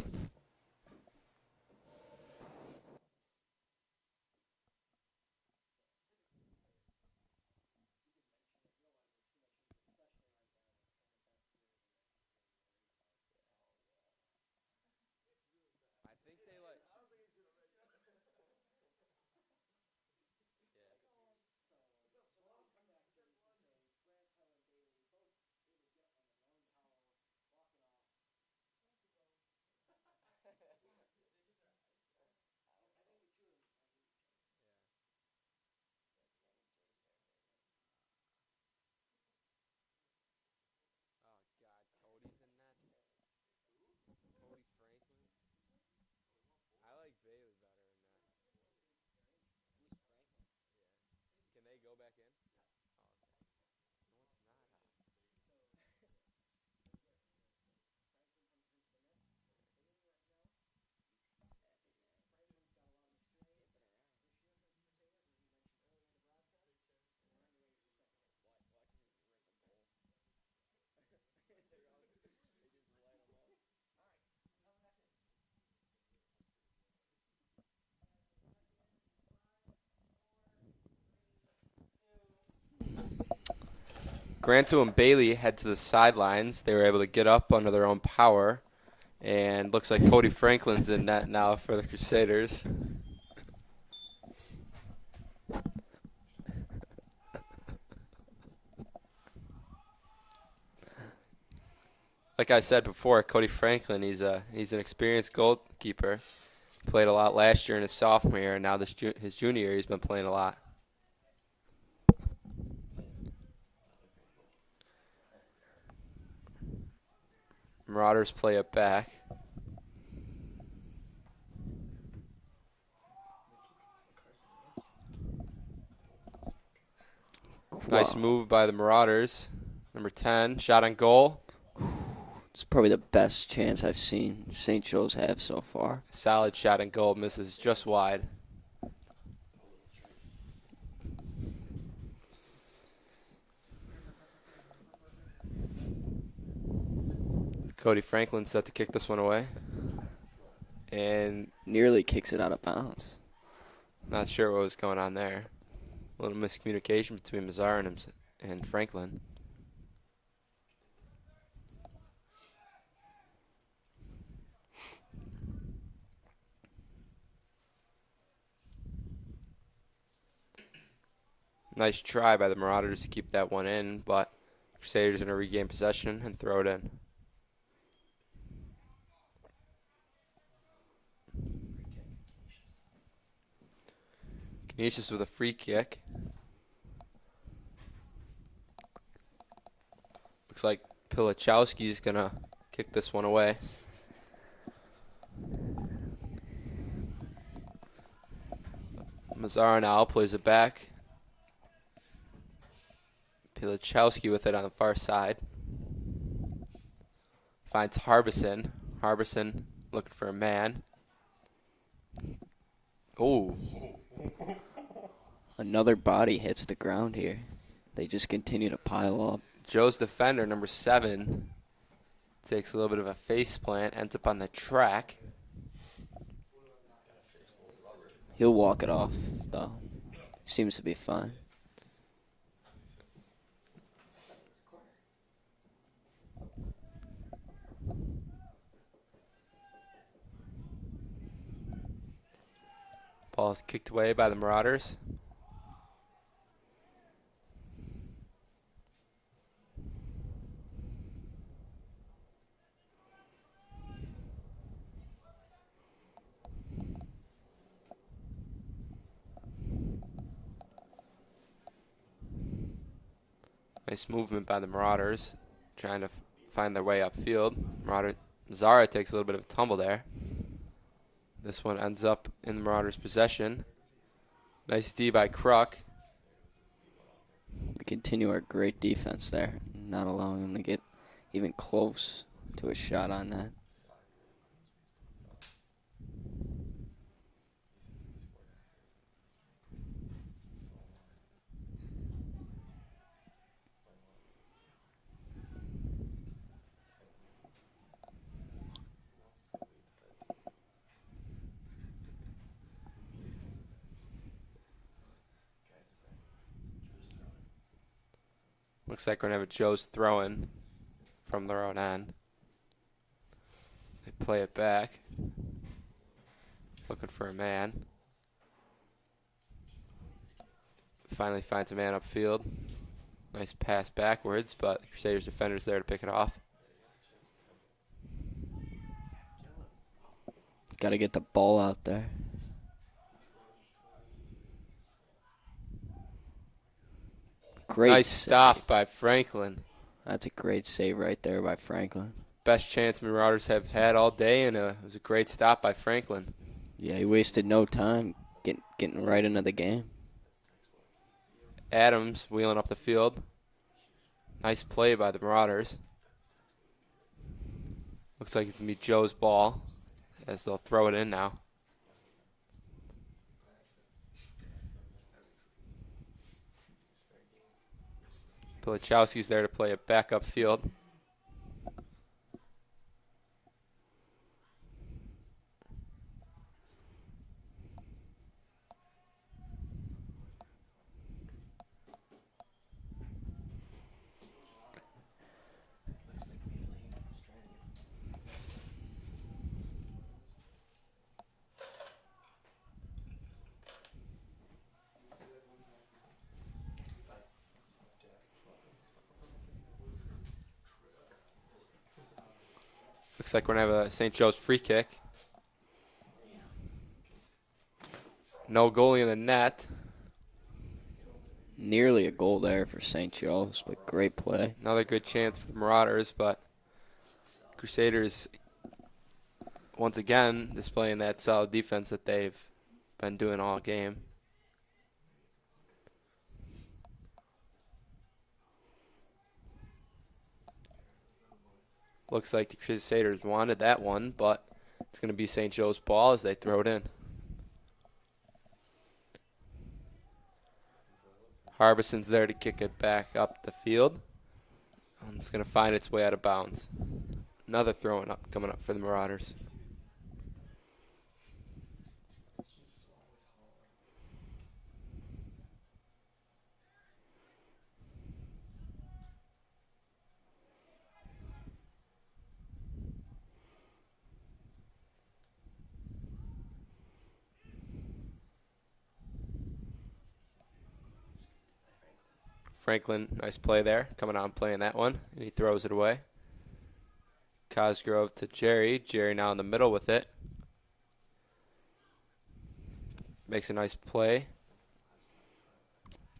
Granto and Bailey head to the sidelines. They were able to get up under their own power. And looks like Cody Franklin's in net now for the Crusaders. Like I said before, Cody Franklin, he's an experienced goalkeeper. Played a lot last year in his sophomore year, and now his junior year he's been playing a lot. Marauders play it back. Nice move by the Marauders. Number 10, shot on goal. It's probably the best chance I've seen St. Joe's have so far. Solid shot on goal, misses just wide. Cody Franklin set to kick this one away. And Nearly kicks it out of bounds. not sure what was going on there. A little miscommunication between Mazzara and Franklin. Nice try by the Marauders to keep that one in, but Crusaders are going to regain possession and throw it in. Canisius with a free kick. Looks like Pilichowski's going to kick this one away. Mazzara now plays it back. Pilichowski with it on the far side. Finds Harbison. Harbison looking for a man. Oh. Another body hits the ground here. They just continue to pile up. Joe's defender, number 7, takes a little bit of a face plant, ends up on the track. He'll walk it off, though. Seems to be fine. Ball is kicked away by the Marauders. Nice movement by the Marauders, trying to find their way upfield. Zara takes a little bit of a tumble there. This one ends up in the Marauders' possession. Nice D by Kruk. We continue our great defense there, not allowing them to get even close to a shot on that. Looks like we're going to have a Joe's throw-in from their own end. They play it back. Looking for a man. Finally finds a man upfield. Nice pass backwards, but the Crusaders defender's there to pick it off. Got to get the ball out there. Great nice save. stop by Franklin. That's a great save right there by Franklin. Best chance Marauders have had all day, and it was a great stop by Franklin. Yeah, he wasted no time getting right into the game. Adams wheeling up the field. Nice play by the Marauders. Looks like it's going to be Joe's ball as they'll throw it in now. Pilichowski's there to play it back upfield. Looks like we're going to have a St. Joe's free kick. No goalie in the net. Nearly a goal there for St. Joe's, but great play. Another good chance for the Marauders, but Crusaders once again displaying that solid defense that they've been doing all game. Looks like the Crusaders wanted that one, but it's going to be St. Joe's ball as they throw it in. Harbison's there to kick it back up the field. And it's going to find its way out of bounds. Another throw-in up coming up for the Marauders. Franklin, nice play there, coming on playing that one, and he throws it away. Cosgrove to Jerry. Jerry now in the middle with it. Makes a nice play.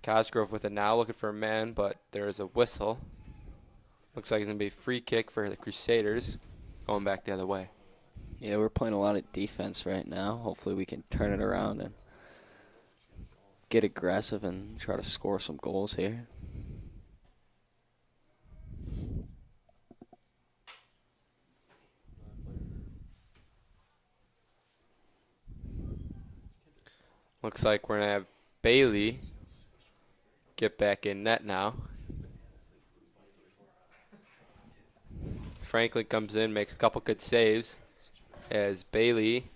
Cosgrove with it now, looking for a man, but there is a whistle. Looks like it's going to be a free kick for the Crusaders, going back the other way. Yeah, we're playing a lot of defense right now. Hopefully we can turn it around and get aggressive and try to score some goals here. Looks like we're going to have Bailey get back in net now. Franklin comes in, makes a couple good saves as Bailey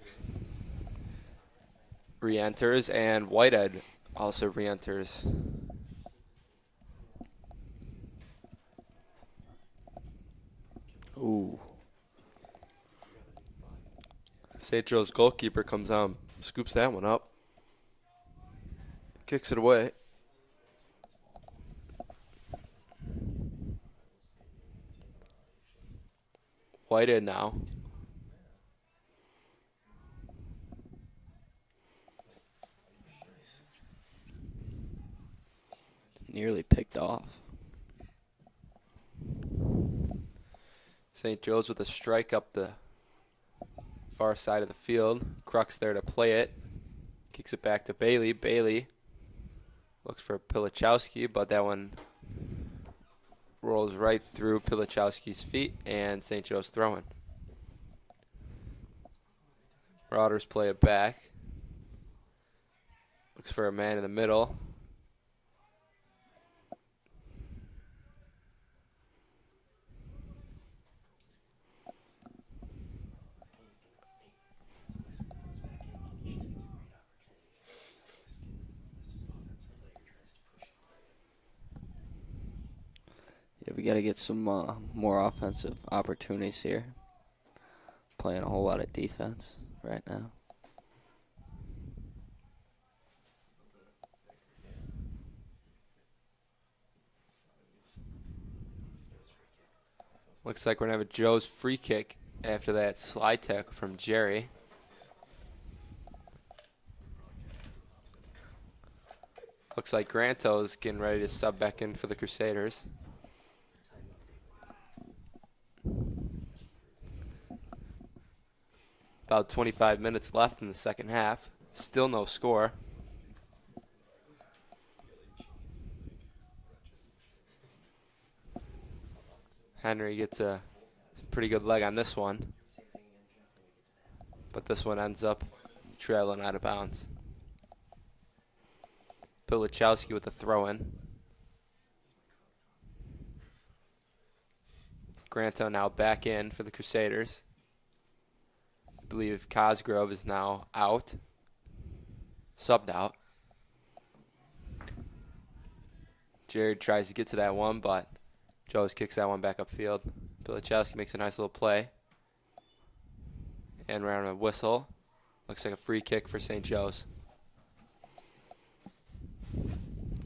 re-enters, and Whitehead also re-enters. Ooh. St. Joe's goalkeeper comes on, scoops that one up, kicks it away. Whitehead now. Nearly picked off. St. Joe's with a strike up the far side of the field. Crux there to play it. Kicks it back to Bailey. Bailey looks for Pilichowski, but that one rolls right through Pilichowski's feet, and St. Joe's throwing. Marauders play it back. Looks for a man in the middle. Yeah, we got to get some more offensive opportunities here. Playing a whole lot of defense right now. Looks like we're going to have a Joe's free kick after that slide tackle from Jerry. Looks like Granto's getting ready to sub back in for the Crusaders. About 25 minutes left in the second half. Still no score. Henry gets a pretty good leg on this one. But this one ends up trailing out of bounds. Pilichowski with the throw-in. Granto now back in for the Crusaders. I believe Cosgrove is now out. Subbed out. Jared tries to get to that one, but Joe's kicks that one back upfield. Pilichowski makes a nice little play. And around a whistle. Looks like a free kick for St. Joe's.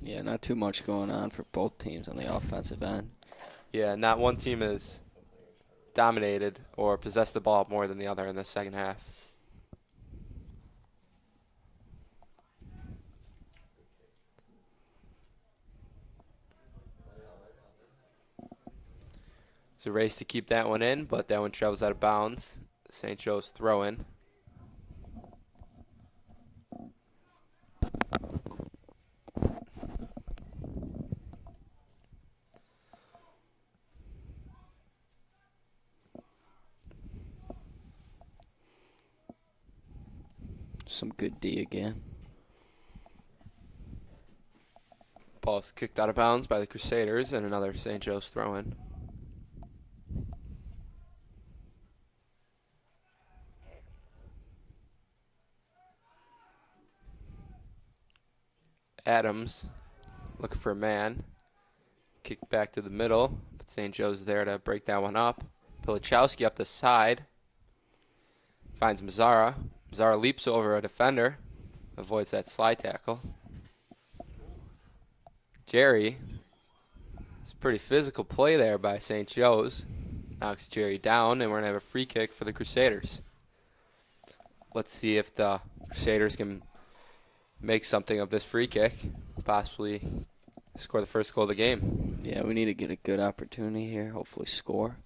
Yeah, not too much going on for both teams on the offensive end. Yeah, not one team has dominated or possessed the ball more than the other in the second half. It's a race to keep that one in, but that one travels out of bounds. St. Joe's throw-in. Some good D again. Ball's kicked out of bounds by the Crusaders, and another St. Joe's throw-in. Adams looking for a man. Kicked back to the middle, but St. Joe's there to break that one up. Pilichowski up the side. Finds Mazzara. Mazzara leaps over a defender. Avoids that slide tackle. Jerry Pretty physical play there by St. Joe's. Knocks Jerry down, and we're going to have a free kick for the Crusaders. Let's see if the Crusaders can make something of this free kick, possibly score the first goal of the game. Yeah, we need to get a good opportunity here, hopefully score.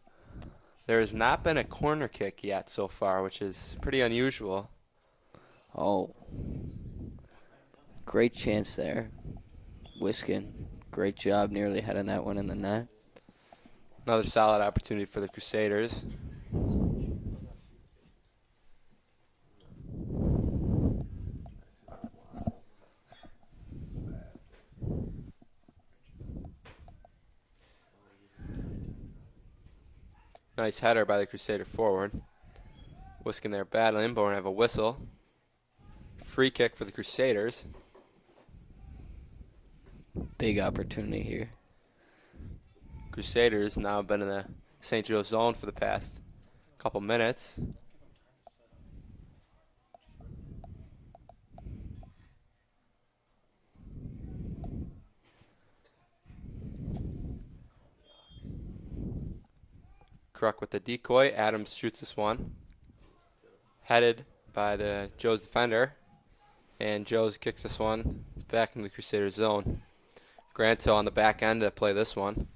There has not been a corner kick yet so far, which is pretty unusual. Oh, great chance there. Wiskin, great job nearly heading that one in the net. Another solid opportunity for the Crusaders. Nice header by the Crusader forward. Wiskin there battling, but we're going to have a whistle. Free kick for the Crusaders. Big opportunity here. Crusaders now have been in the St. Joe zone for the past couple minutes. Kruk with the decoy. Adams shoots this one. Headed by the Joe's defender. And Joe's kicks this one back in the Crusader zone. Granto on the back end to play this one.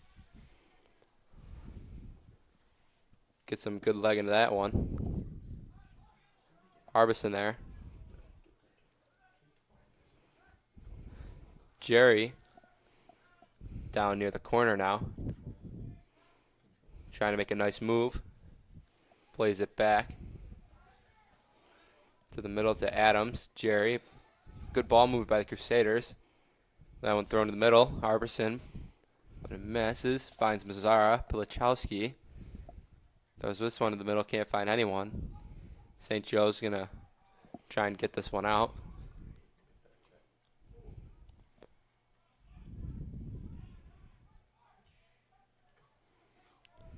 Get some good leg into that one. Arbison there. Jerry down near the corner now. Trying to make a nice move. Plays it back to the middle to Adams. Jerry. Good ball moved by the Crusaders. That one thrown to the middle. Arbison. But it misses. Finds Mazzara. Pilichowski. Throws this one to the middle. Can't find anyone. St. Joe's going to try and get this one out.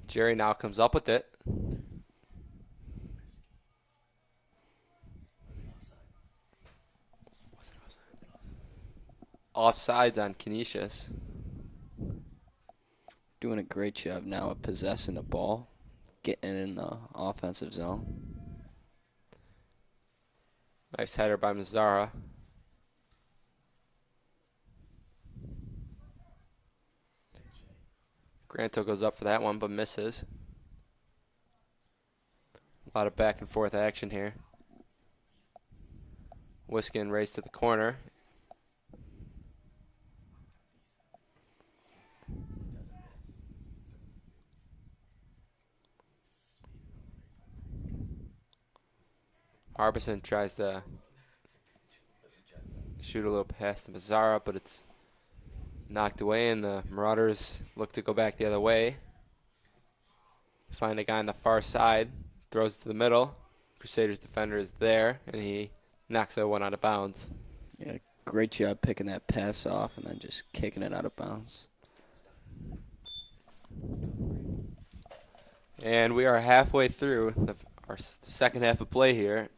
Jerry now comes up with it. Offsides on Canisius. Doing a great job now of possessing the ball, getting in the offensive zone. Nice header by Mazzara. Granto goes up for that one, but misses. A lot of back and forth action here. Wiskin race to the corner. Harbison tries to shoot a little past the Mazzara, but it's knocked away, and the Marauders look to go back the other way. Find a guy on the far side, throws it to the middle. Crusaders defender is there, and he knocks that one out of bounds. Yeah, great job picking that pass off and then just kicking it out of bounds. And we are halfway through our second half of play here.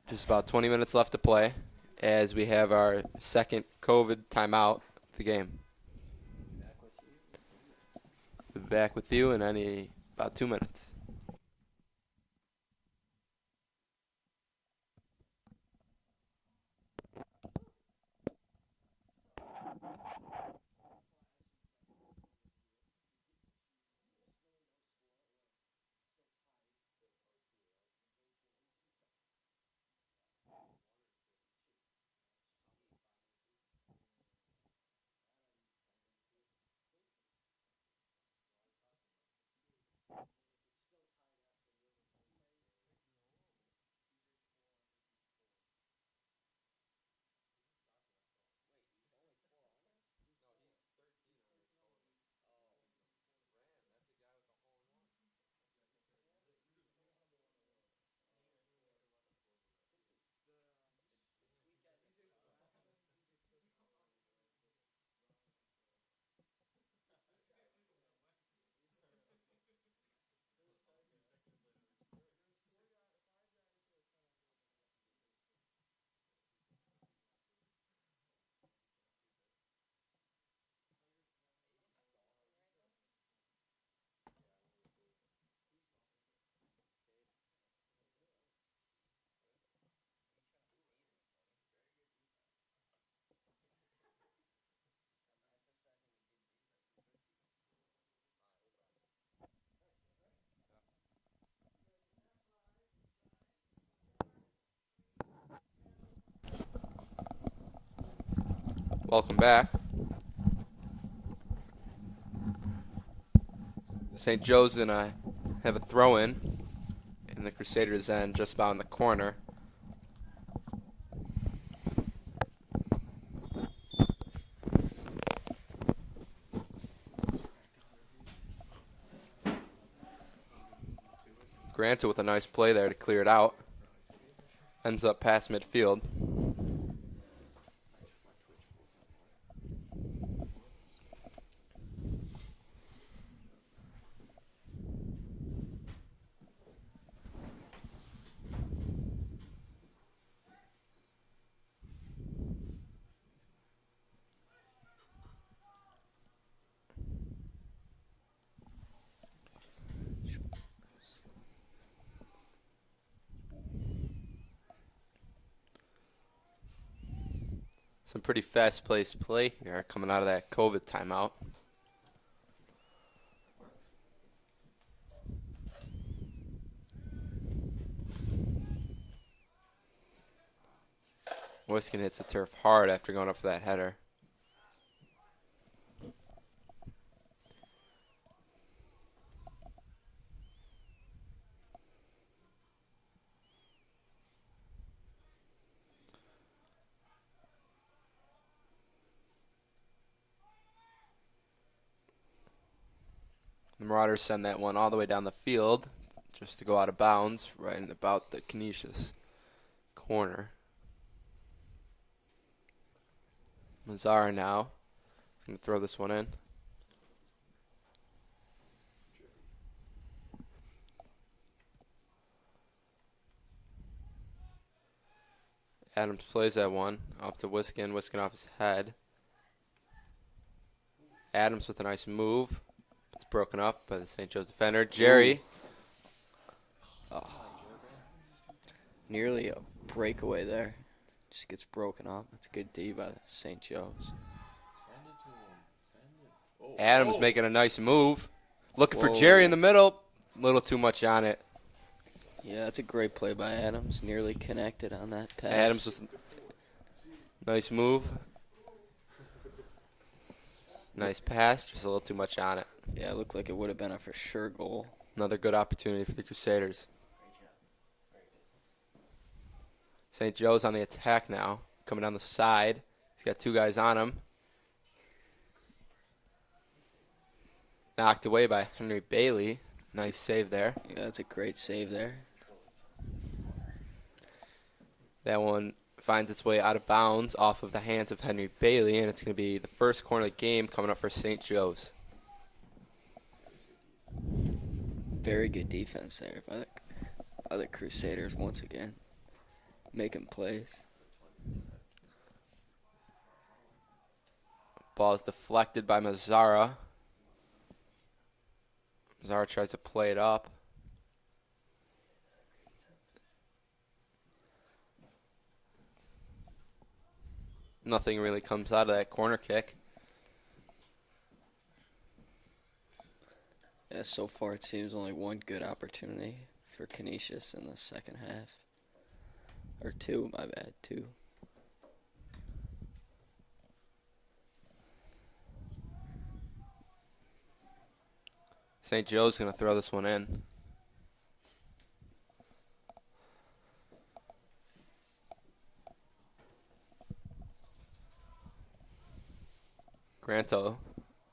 Just about 20 minutes left to play as we have our second COVID timeout of the game. We'll be back with you in about 2 minutes. Welcome back. St. Joe's going to have a throw-in the Crusaders' end, just about in the corner. Granta with a nice play there to clear it out. Ends up past midfield. Some pretty fast-paced play here coming out of that COVID timeout. Wiskin hits the turf hard after going up for that header. The Marauders send that one all the way down the field just to go out of bounds right in about the Canisius corner. Mazzara now is going to throw this one in. Adams plays that one up to Wiskin. Wiskin off his head. Adams with a nice move. It's broken up by the St. Joe's defender. Jerry. Oh. Nearly a breakaway there. Just gets broken up. That's a good D by St. Joe's. Adams making a nice move. Looking Whoa. for Jerry in the middle. A little too much on it. Yeah, that's a great play by Adams. Nearly connected on that pass. Adams with a nice move. Nice pass. Just a little too much on it. Yeah, it looked like it would have been a for sure goal. Another good opportunity for the Crusaders. St. Joe's on the attack now. Coming down the side. He's got two guys on him. Knocked away by Henry Bailey. Nice save there. Yeah, that's a great save there. That one finds its way out of bounds off of the hands of Henry Bailey, and it's going to be the first corner of the game coming up for St. Joe's. Very good defense there by the Crusaders once again. Making plays. Ball is deflected by Mazzara. Mazzara tries to play it up. Nothing really comes out of that corner kick. Yeah, so far it seems only one good opportunity for Canisius in the second half. Or two, my bad, two. St. Joe's going to throw this one in. Granto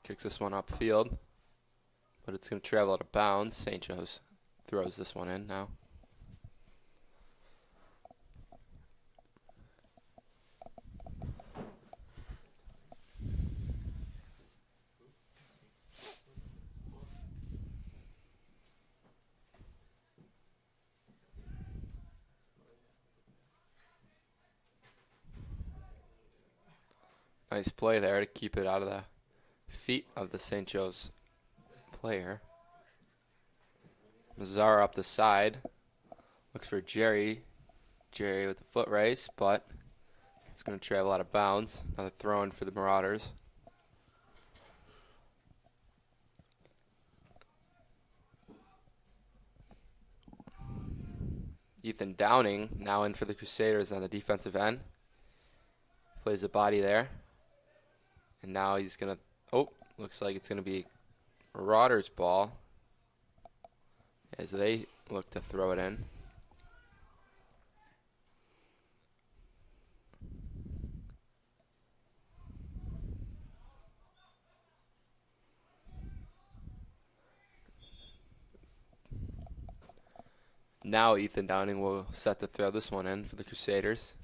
kicks this one upfield, but it's going to travel out of bounds. St. Joe's throws this one in now. Nice play there to keep it out of the feet of the St. Joe's player. Mazzara up the side. Looks for Jerry. Jerry with the foot race, but it's going to travel out of bounds. Another throw in for the Marauders. Ethan Downing now in for the Crusaders on the defensive end. Plays the body there. And now he's going to, oh, looks like it's going to be Marauders' ball as they look to throw it in. Now Ethan Downing will set to throw this one in for the Crusaders.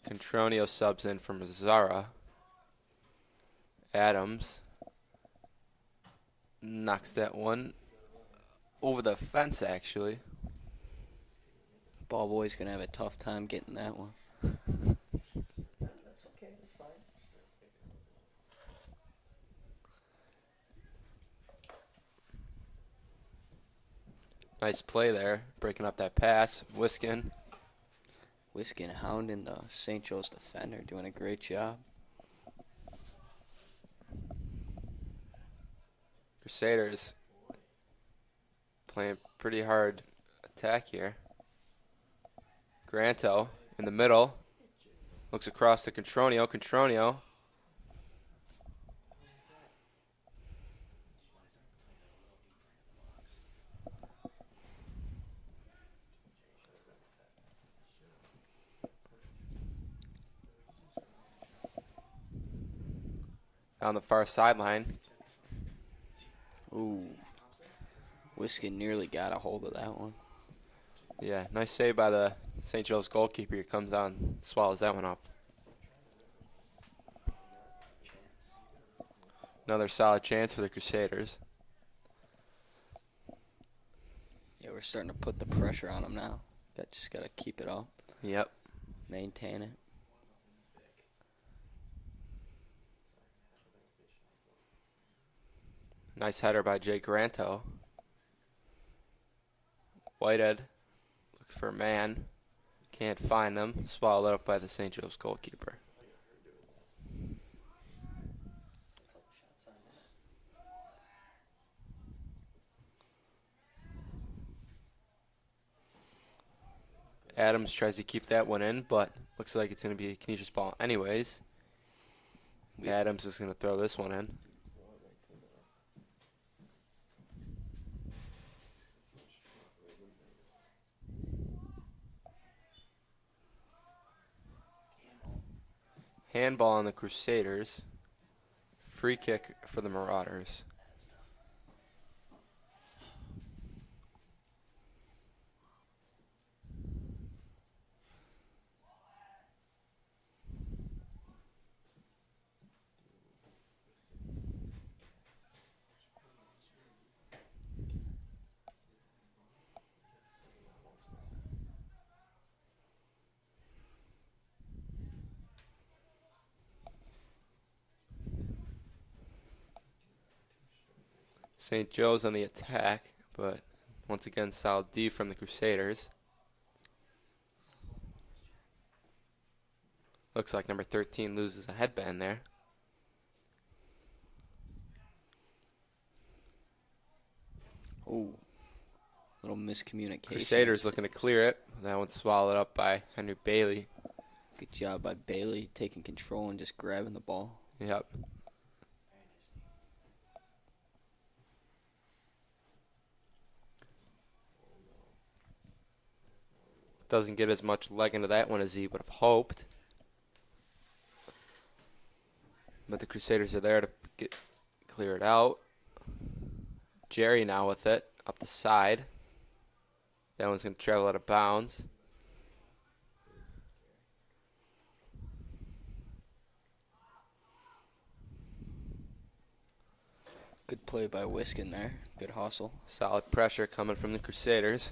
Contronio subs in for Mazzara. Adams knocks that one over the fence, actually. Ball boy's going to have a tough time getting that one. Nice play there, breaking up that pass. Wiskin. Wiskin hounding the St. Joe's defender, doing a great job. Crusaders playing pretty hard attack here. Granto in the middle. Looks across to Contronio. Contronio. Down the far sideline. Ooh. Wiskin nearly got a hold of that one. Yeah, nice save by the St. Joe's goalkeeper. He comes on, swallows that one up. Another solid chance for the Crusaders. Yeah, we're starting to put the pressure on them now. Just got to keep it up. Yep. Maintain it. Nice header by Jay Granto. Whitehead looks for a man. Can't find him. Swallowed up by the St. Joe's goalkeeper. Adams tries to keep that one in, but looks like it's going to be a Canisius ball anyways. Adams is going to throw this one in. Handball on the Crusaders. Free kick for the Marauders. St. Joe's on the attack, but once again, solid D from the Crusaders. Looks like number 13 loses a headband there. Ooh. Little miscommunication. Crusaders looking to clear it. That one's swallowed up by Henry Bailey. Good job by Bailey taking control and just grabbing the ball. Yep. Doesn't get as much leg into that one as he would have hoped. But the Crusaders are there to clear it out. Jerry now with it, up the side. That one's going to travel out of bounds. Good play by Wiskin there. Good hustle. Solid pressure coming from the Crusaders.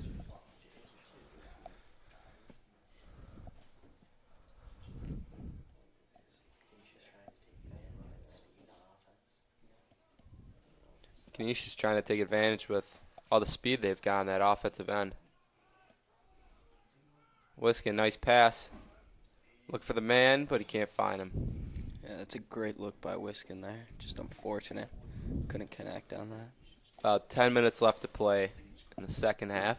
Canisius trying to take advantage with all the speed they've got on that offensive end. Wiskin, nice pass. Look for the man, but he can't find him. Yeah, that's a great look by Wiskin there. Just unfortunate. Couldn't connect on that. About 10 minutes left to play in the second half.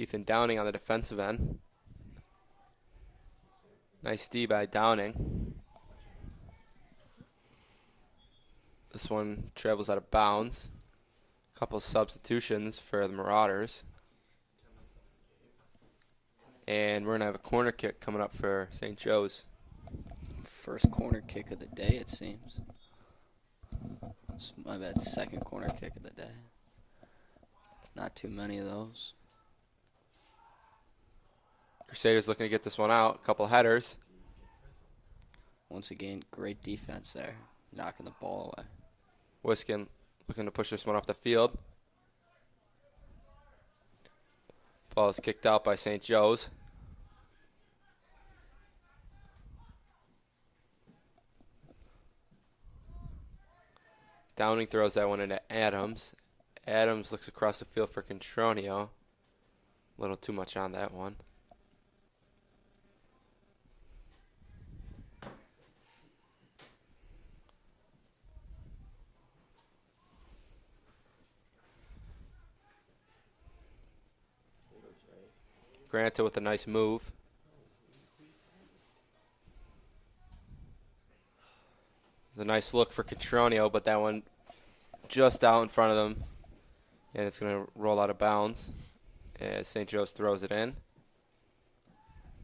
Ethan Downing on the defensive end. Nice D by Downing. This one travels out of bounds. A couple of substitutions for the Marauders. And we're going to have a corner kick coming up for St. Joe's. First corner kick of the day, it seems. My bad, second corner kick of the day. Not too many of those. Crusaders looking to get this one out. A couple of headers. Once again, great defense there, knocking the ball away. Wiskin looking to push this one up the field. Ball is kicked out by St. Joe's. Downing throws that one into Adams. Adams looks across the field for Contronio. A little too much on that one. Granta with a nice move. It's a nice look for Contronio, but that one just out in front of them. And it's going to roll out of bounds as St. Joe's throws it in.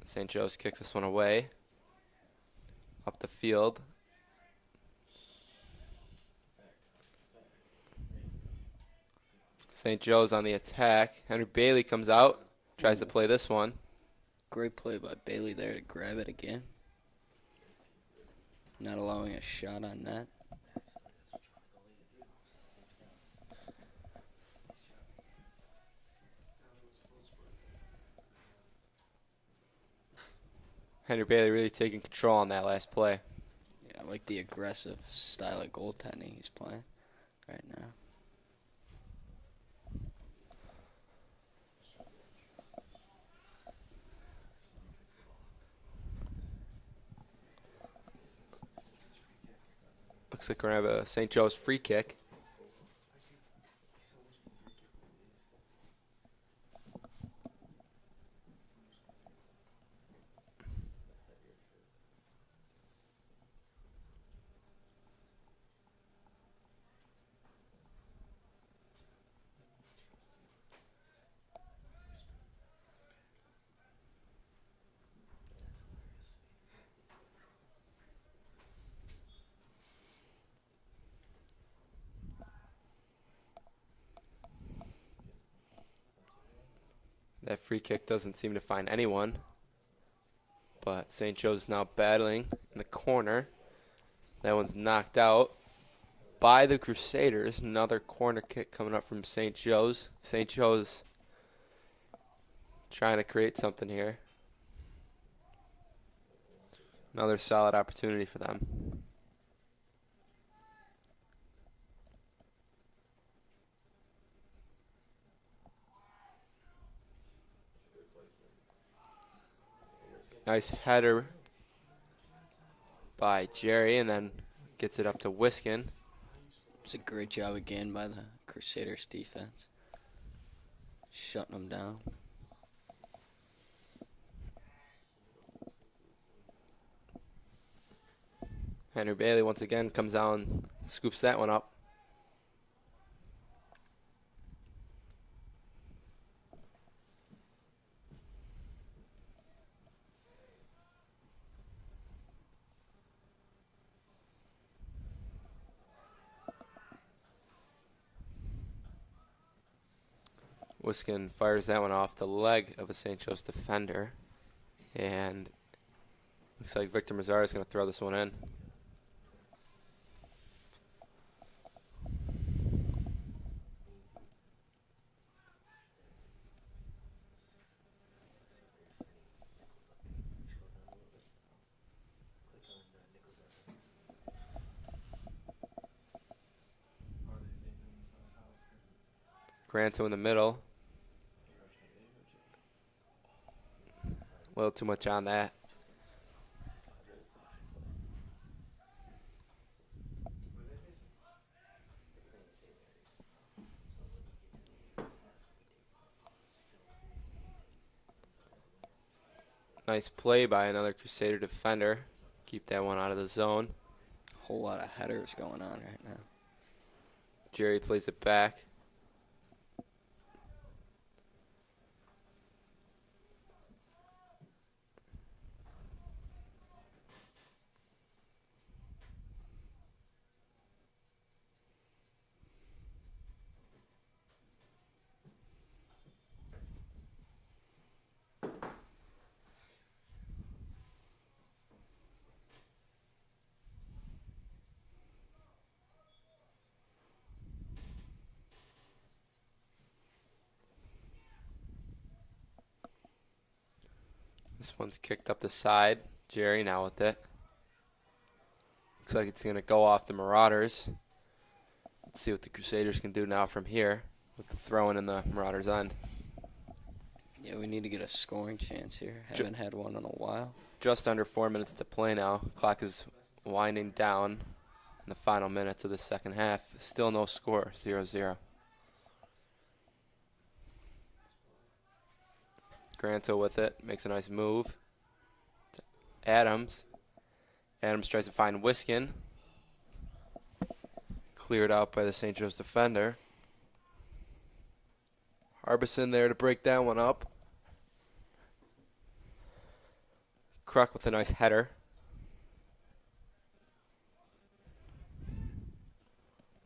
St. Joe's kicks this one away. Up the field. St. Joe's on the attack. Henry Bailey comes out, tries to play this one. Great play by Bailey there to grab it again. Not allowing a shot on net. Henry Bailey really taking control on that last play. Yeah, I like the aggressive style of goaltending he's playing right now. Looks like we're going to have a St. Joe's free kick. That free kick doesn't seem to find anyone. But St. Joe's now battling in the corner. That one's knocked out by the Crusaders. Another corner kick coming up from St. Joe's. St. Joe's trying to create something here. Another solid opportunity for them. Nice header by Jerry, and then gets it up to Wiskin. It's a great job again by the Crusaders defense. Shutting them down. Henry Bailey once again comes out and scoops that one up. Wiskin fires that one off the leg of a St. Joe's defender. And looks like Victor Mazzara is going to throw this one in. Granto in the middle. A little too much on that. Nice play by another Crusader defender. Keep that one out of the zone. Whole lot of headers going on right now. Jerry plays it back. This one's kicked up the side. Jerry now with it. Looks like it's going to go off the Marauders. Let's see what the Crusaders can do now from here with the throw-in the Marauders' end. Yeah, we need to get a scoring chance here. Haven't had one in a while. Just under 4 minutes to play now. Clock is winding down in the final minutes of the second half. Still no score, 0-0. Granto with it, makes a nice move. Adams. Adams tries to find Wiskin. Cleared out by the St. Joe's defender. Harbison there to break that one up. Kruk with a nice header.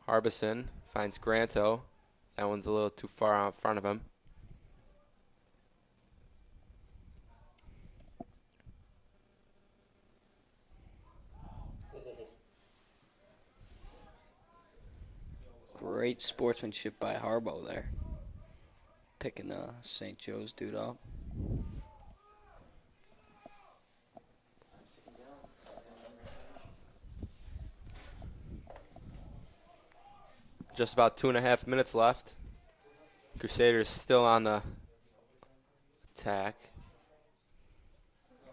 Harbison finds Granto. That one's a little too far out in front of him. Great sportsmanship by Harbo there. Picking the St. Joe's dude up. Just about 2.5 minutes left. Crusaders still on the attack.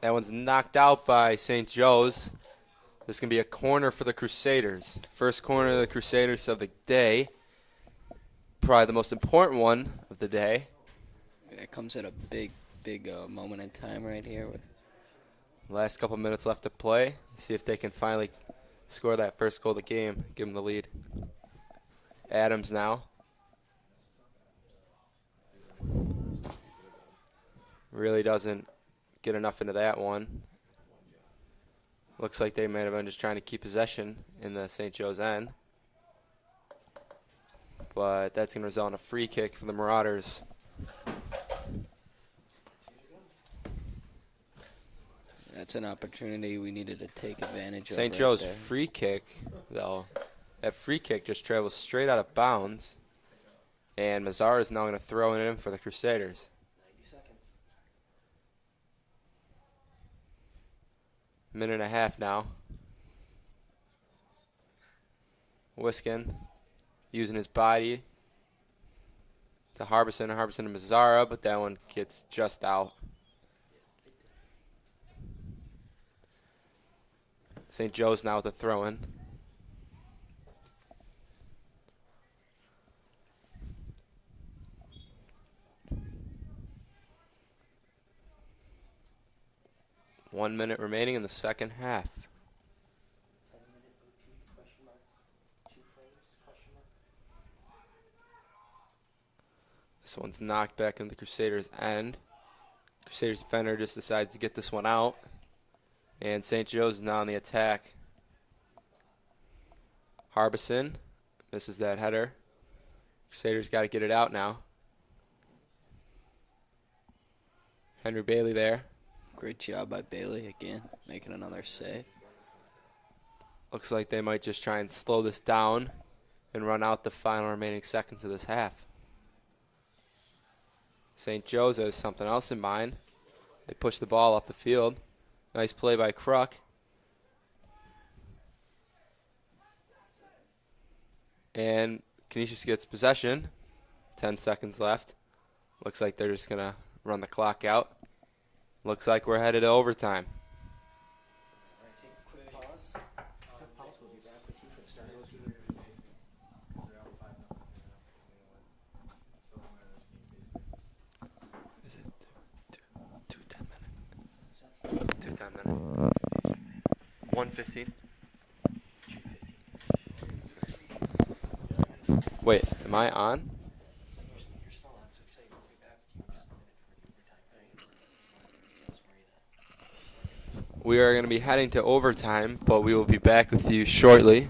That one's knocked out by St. Joe's. This can be a corner for the Crusaders. First corner of the Crusaders of the day. Probably the most important one of the day. It comes at a big moment in time right here. With Last couple minutes left to play. See if they can finally score that first goal of the game. Give them the lead. Adams now. Really doesn't get enough into that one. Looks like they might have been just trying to keep possession in the St. Joe's end. But that's going to result in a free kick for the Marauders. That's an opportunity we needed to take advantage of. St. Joe's free kick, though, that free kick just travels straight out of bounds. And Mazzara is now going to throw it in for the Crusaders. 90 seconds. Minute and a half now. Wiskin using his body to Harbison. Harbison to Mazzara, but that one gets just out. St. Joe's now with a throw-in. One minute remaining in the second half. 10-minute OT, question mark. 2 frames, question mark. This one's knocked back into the Crusaders' end. Crusaders defender just decides to get this one out. And St. Joe's is now on the attack. Harbison misses that header. Crusaders got to get it out now. Henry Bailey there. Great job by Bailey again, making another save. Looks like they might just try and slow this down and run out the final remaining seconds of this half. St. Joe's has something else in mind. They push the ball up the field. Nice play by Kruk. And Canisius gets possession. 10 seconds left. Looks like they're just going to run the clock out. Looks like we're headed to overtime. All right, take a quick pause. Quick pause. We'll be back with you for the start of OT. Is it two 10 minutes? 1:15. Wait, am I on? You're still on, so say we'll be back with you in just a minute for the overtime thing. Let's worry that. We are going to be heading to overtime, but we will be back with you shortly.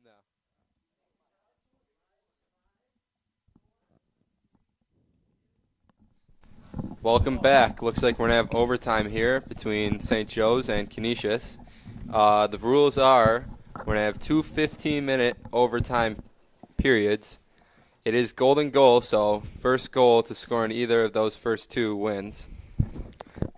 No. Welcome back. Looks like we're going to have overtime here between St. Joe's and Canisius. The rules are we're going to have two 15-minute overtime periods. It is golden goal, so first goal to score in either of those first two wins.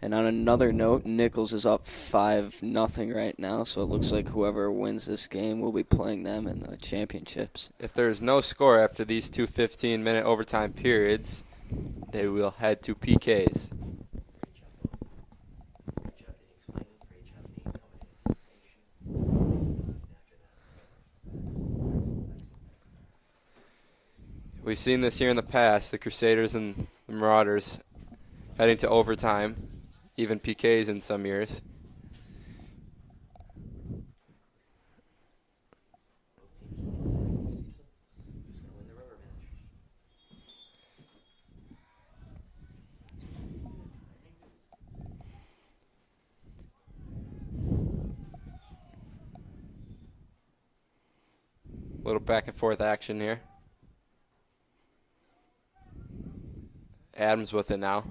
And on another note, Nichols is up 5-0 right now, so it looks like whoever wins this game will be playing them in the championships. If there is no score after these two 15-minute overtime periods, they will head to PKs. We've seen this here in the past, the Crusaders and the Marauders heading to overtime, even PKs in some years. A little back and forth action here. Adams with it now.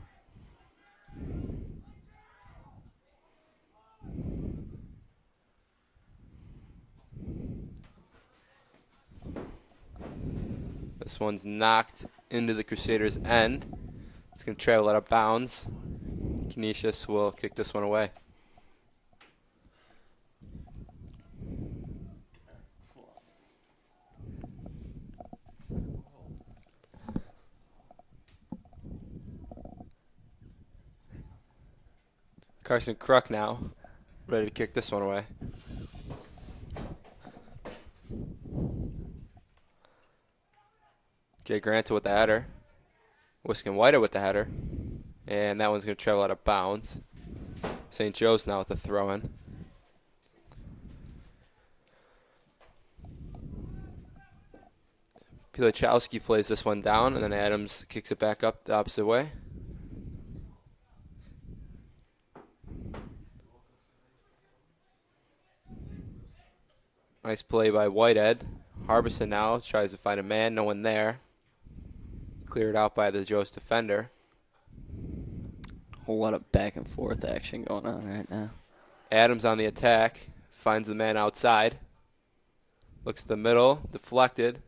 This one's knocked into the Crusaders' end. It's going to travel out of bounds. Canisius will kick this one away. Carson Kruk now, ready to kick this one away. Jay Granta with the header. Wisconsin Whiter with the header. And that one's going to travel out of bounds. St. Joe's now with the throw-in. Pilachowski plays this one down, and then Adams kicks it back up the opposite way. Nice play by Whitehead. Harbison now tries to find a man, no one there. Cleared out by the Joe's defender. Whole lot of back and forth action going on right now. Adams on the attack, finds the man outside. Looks to the middle, deflected.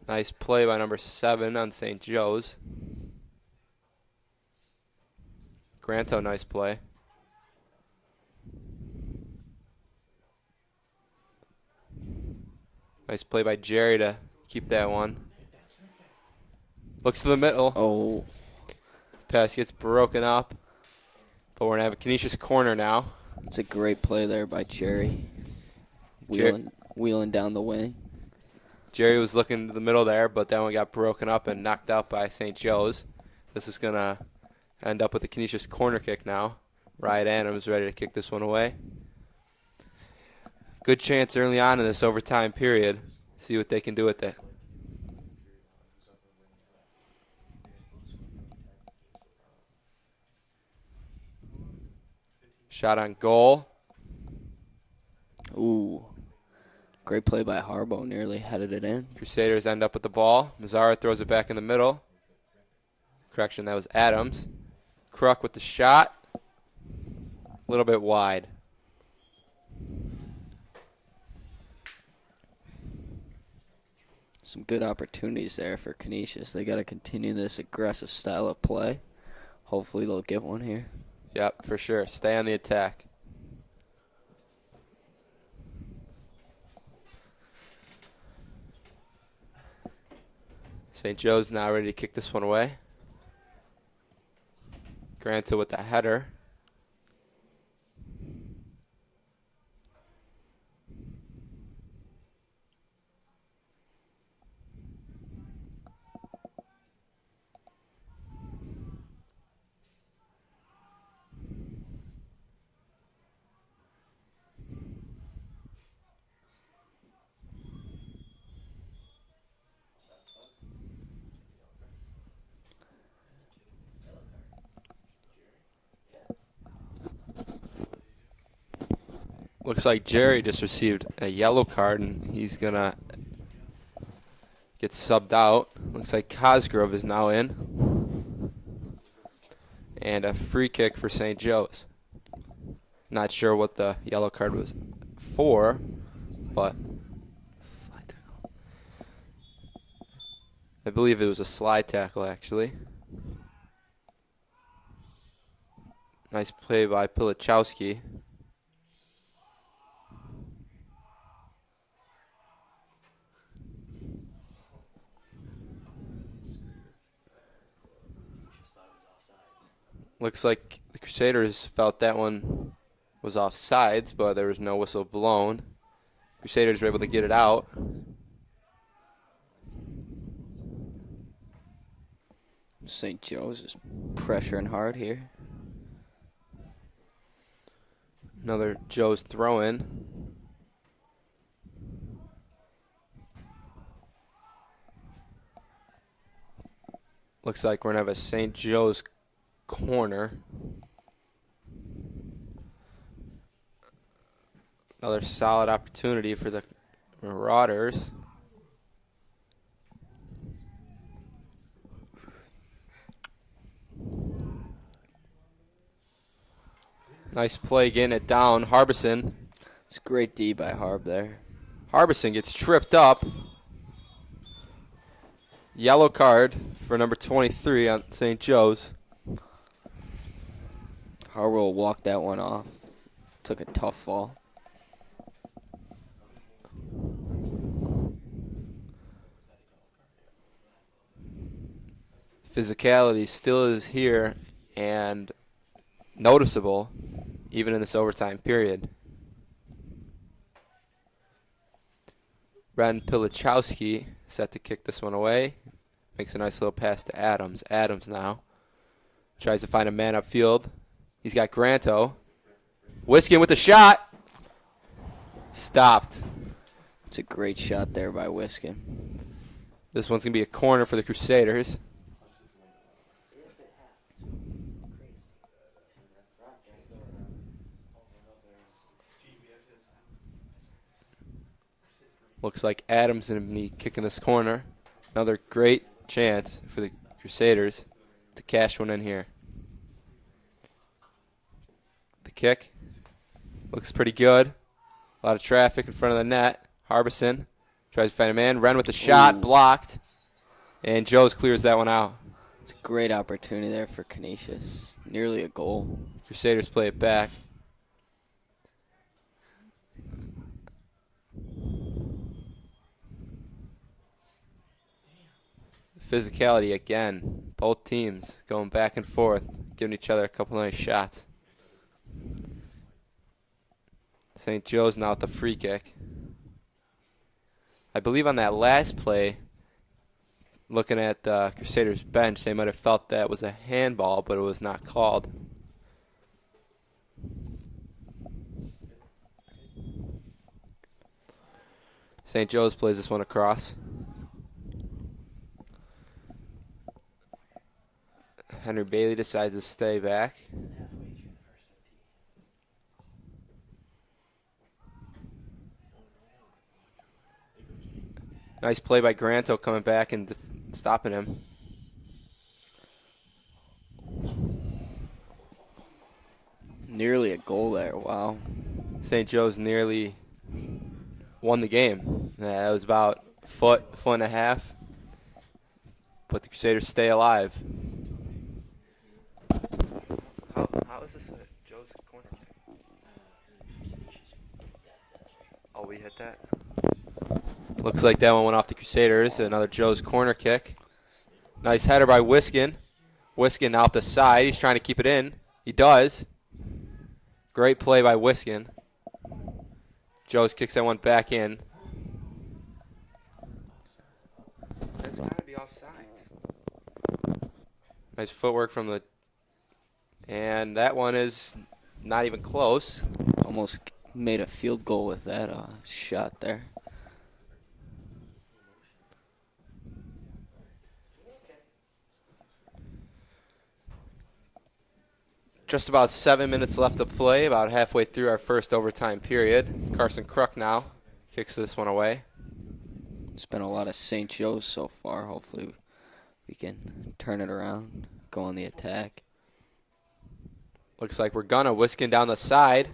Nice play by number 7 on St. Joe's. Granto, nice play. Nice play by Jerry to keep that one. Looks to the middle. Oh, Pass gets broken up. But we're going to have a Canisius corner now. it's a great play there by Jerry. Wheeling down the wing. Jerry was looking to the middle there, but that one got broken up and knocked out by St. Joe's. This is going to end up with a Canisius corner kick now. Riot Adams ready to kick this one away. Good chance early on in this overtime period. See what they can do with it. Shot on goal. Ooh. Great play by Harbo, nearly headed it in. Crusaders end up with the ball. Mazzara throws it back in the middle. Correction, that was Adams. Kruk with the shot. A little bit wide. Some good opportunities there for Canisius. They got to continue this aggressive style of play. Hopefully they'll get one here. Yep, for sure. Stay on the attack. St. Joe's now ready to kick this one away. Granta with the header. Looks like Jerry just received a yellow card, and he's going to get subbed out. Looks like Cosgrove is now in. And a free kick for St. Joe's. Not sure what the yellow card was for, but I believe it was a slide tackle, actually. Nice play by Pilachowski. Looks like the Crusaders felt that one was offsides, but there was no whistle blown. Crusaders were able to get it out. St. Joe's is pressuring hard here. Another Joe's throw-in. Looks like we're going to have a St. Joe's corner. Another solid opportunity for the Marauders. Nice play getting it down. Harbison. It's great D by Harb there. Harbison gets tripped up. Yellow card for number 23 on St. Joe's. Harwell walked that one off. Took a tough fall. Physicality still is here, and noticeable, even in this overtime period. Ren Pilichowski set to kick this one away. Makes a nice little pass to Adams. Adams now tries to find a man upfield. He's got Granto. Wiskin with the shot. Stopped. It's a great shot there by Wiskin. This one's going to be a corner for the Crusaders. Looks like Adams going to be kicking this corner. Another great chance for the Crusaders to cash one in here. The kick looks pretty good. A lot of traffic in front of the net. Harbison tries to find a man. Wren with the shot, blocked. And Joes clears that one out. It's a great opportunity there for Canisius. Nearly a goal. Crusaders play it back. Physicality again. Both teams going back and forth, giving each other a couple nice shots. St. Joe's now with the free kick. I believe on that last play, looking at the Crusaders bench, they might have felt that was a handball, but it was not called. St. Joe's plays this one across. Henry Bailey decides to stay back. Nice play by Granto coming back and stopping him. Nearly a goal there. Wow. St. Joe's nearly won the game. That was about a foot and a half. But the Crusaders stay alive. How is this a Joe's corner kick? Oh, we hit that? Looks like that one went off the Crusaders. Another Joe's corner kick. Nice header by Wiskin. Wiskin out the side. He's trying to keep it in. He does. Great play by Wiskin. Joe's kicks that one back in. That's got to be offside. Nice footwork from the... And that one is not even close. Almost made a field goal with that shot there. Just about 7 minutes left to play, about halfway through our first overtime period. Carson Kruk now kicks this one away. It's been a lot of St. Joe's so far. Hopefully we can turn it around, go on the attack. Looks like we're gonna. Wiskin down the side.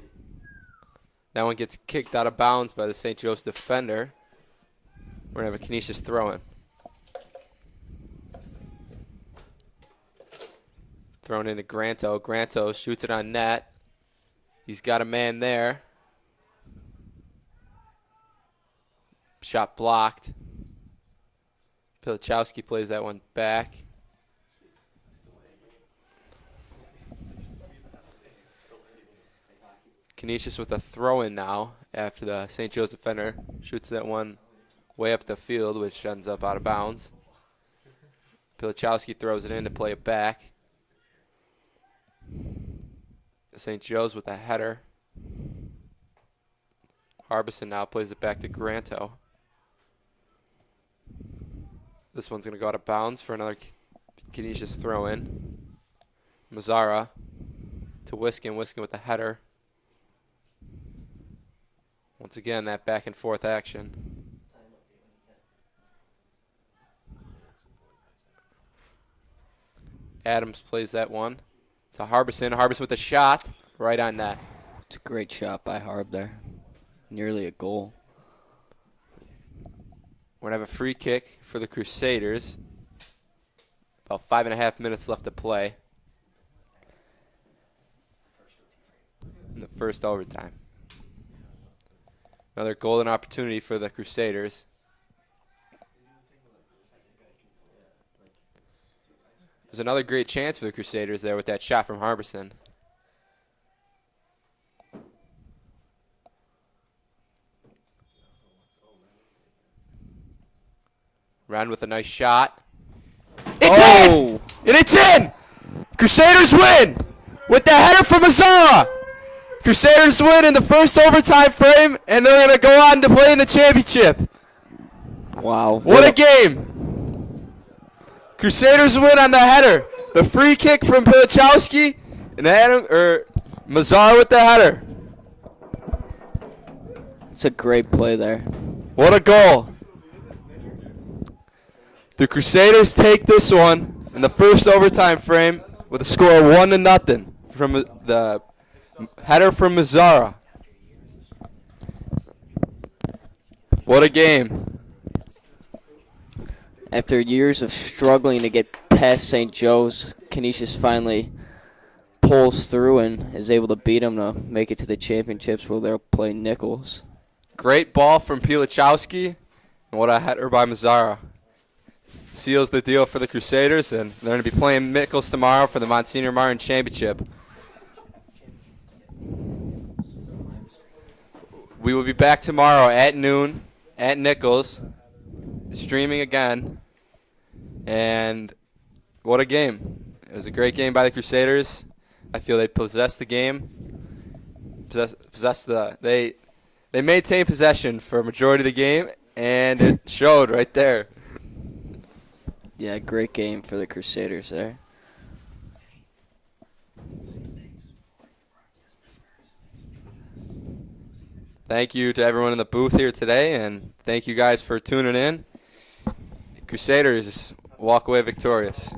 That one gets kicked out of bounds by the St. Joe's defender. We're going to have a Canisius throw-in. Thrown into Granto. Granto shoots it on net. He's got a man there. Shot blocked. Pilichowski plays that one back. Canisius with a throw-in now after the St. Joe's defender shoots that one way up the field, which ends up out of bounds. Pilichowski throws it in to play it back. St. Joe's with a header. Harbison now plays it back to Granto. This one's going to go out of bounds for another Canisius throw-in. Mazzara to Wiskin. Wiskin with the header. Once again, that back and forth action. Adams plays that one to Harbison. Harbison with a shot right on net. It's a great shot by Harb there. Nearly a goal. We're going to have a free kick for the Crusaders. About 5.5 minutes left to play in the first overtime. Another golden opportunity for the Crusaders. There's another great chance for the Crusaders there with that shot from Harbison. Ren with a nice shot. It's in! And it's in! Crusaders win with the header from Mazzara. Crusaders win in the first overtime frame, and they're going to go on to play in the championship. Wow. What a game. Crusaders win on the header. The free kick from Pilichowski, and Mazzara with the header. It's a great play there. What a goal. The Crusaders take this one in the first overtime frame with a score of 1-0 from the header from Mazzara. What a game. After years of struggling to get past St. Joe's, Canisius finally pulls through and is able to beat them to make it to the championships where they'll play Nichols. Great ball from Pilichowski, and what a header by Mazzara. Seals the deal for the Crusaders, and they're going to be playing Nichols tomorrow for the Monsignor Martin Championship. We will be back tomorrow at noon at Nichols, streaming again. And what a game. It was a great game by the Crusaders. I feel they possessed the game. They maintained possession for a majority of the game, and it showed right there. Yeah, great game for the Crusaders there. Thank you to everyone in the booth here today, and thank you guys for tuning in. Crusaders walk away victorious.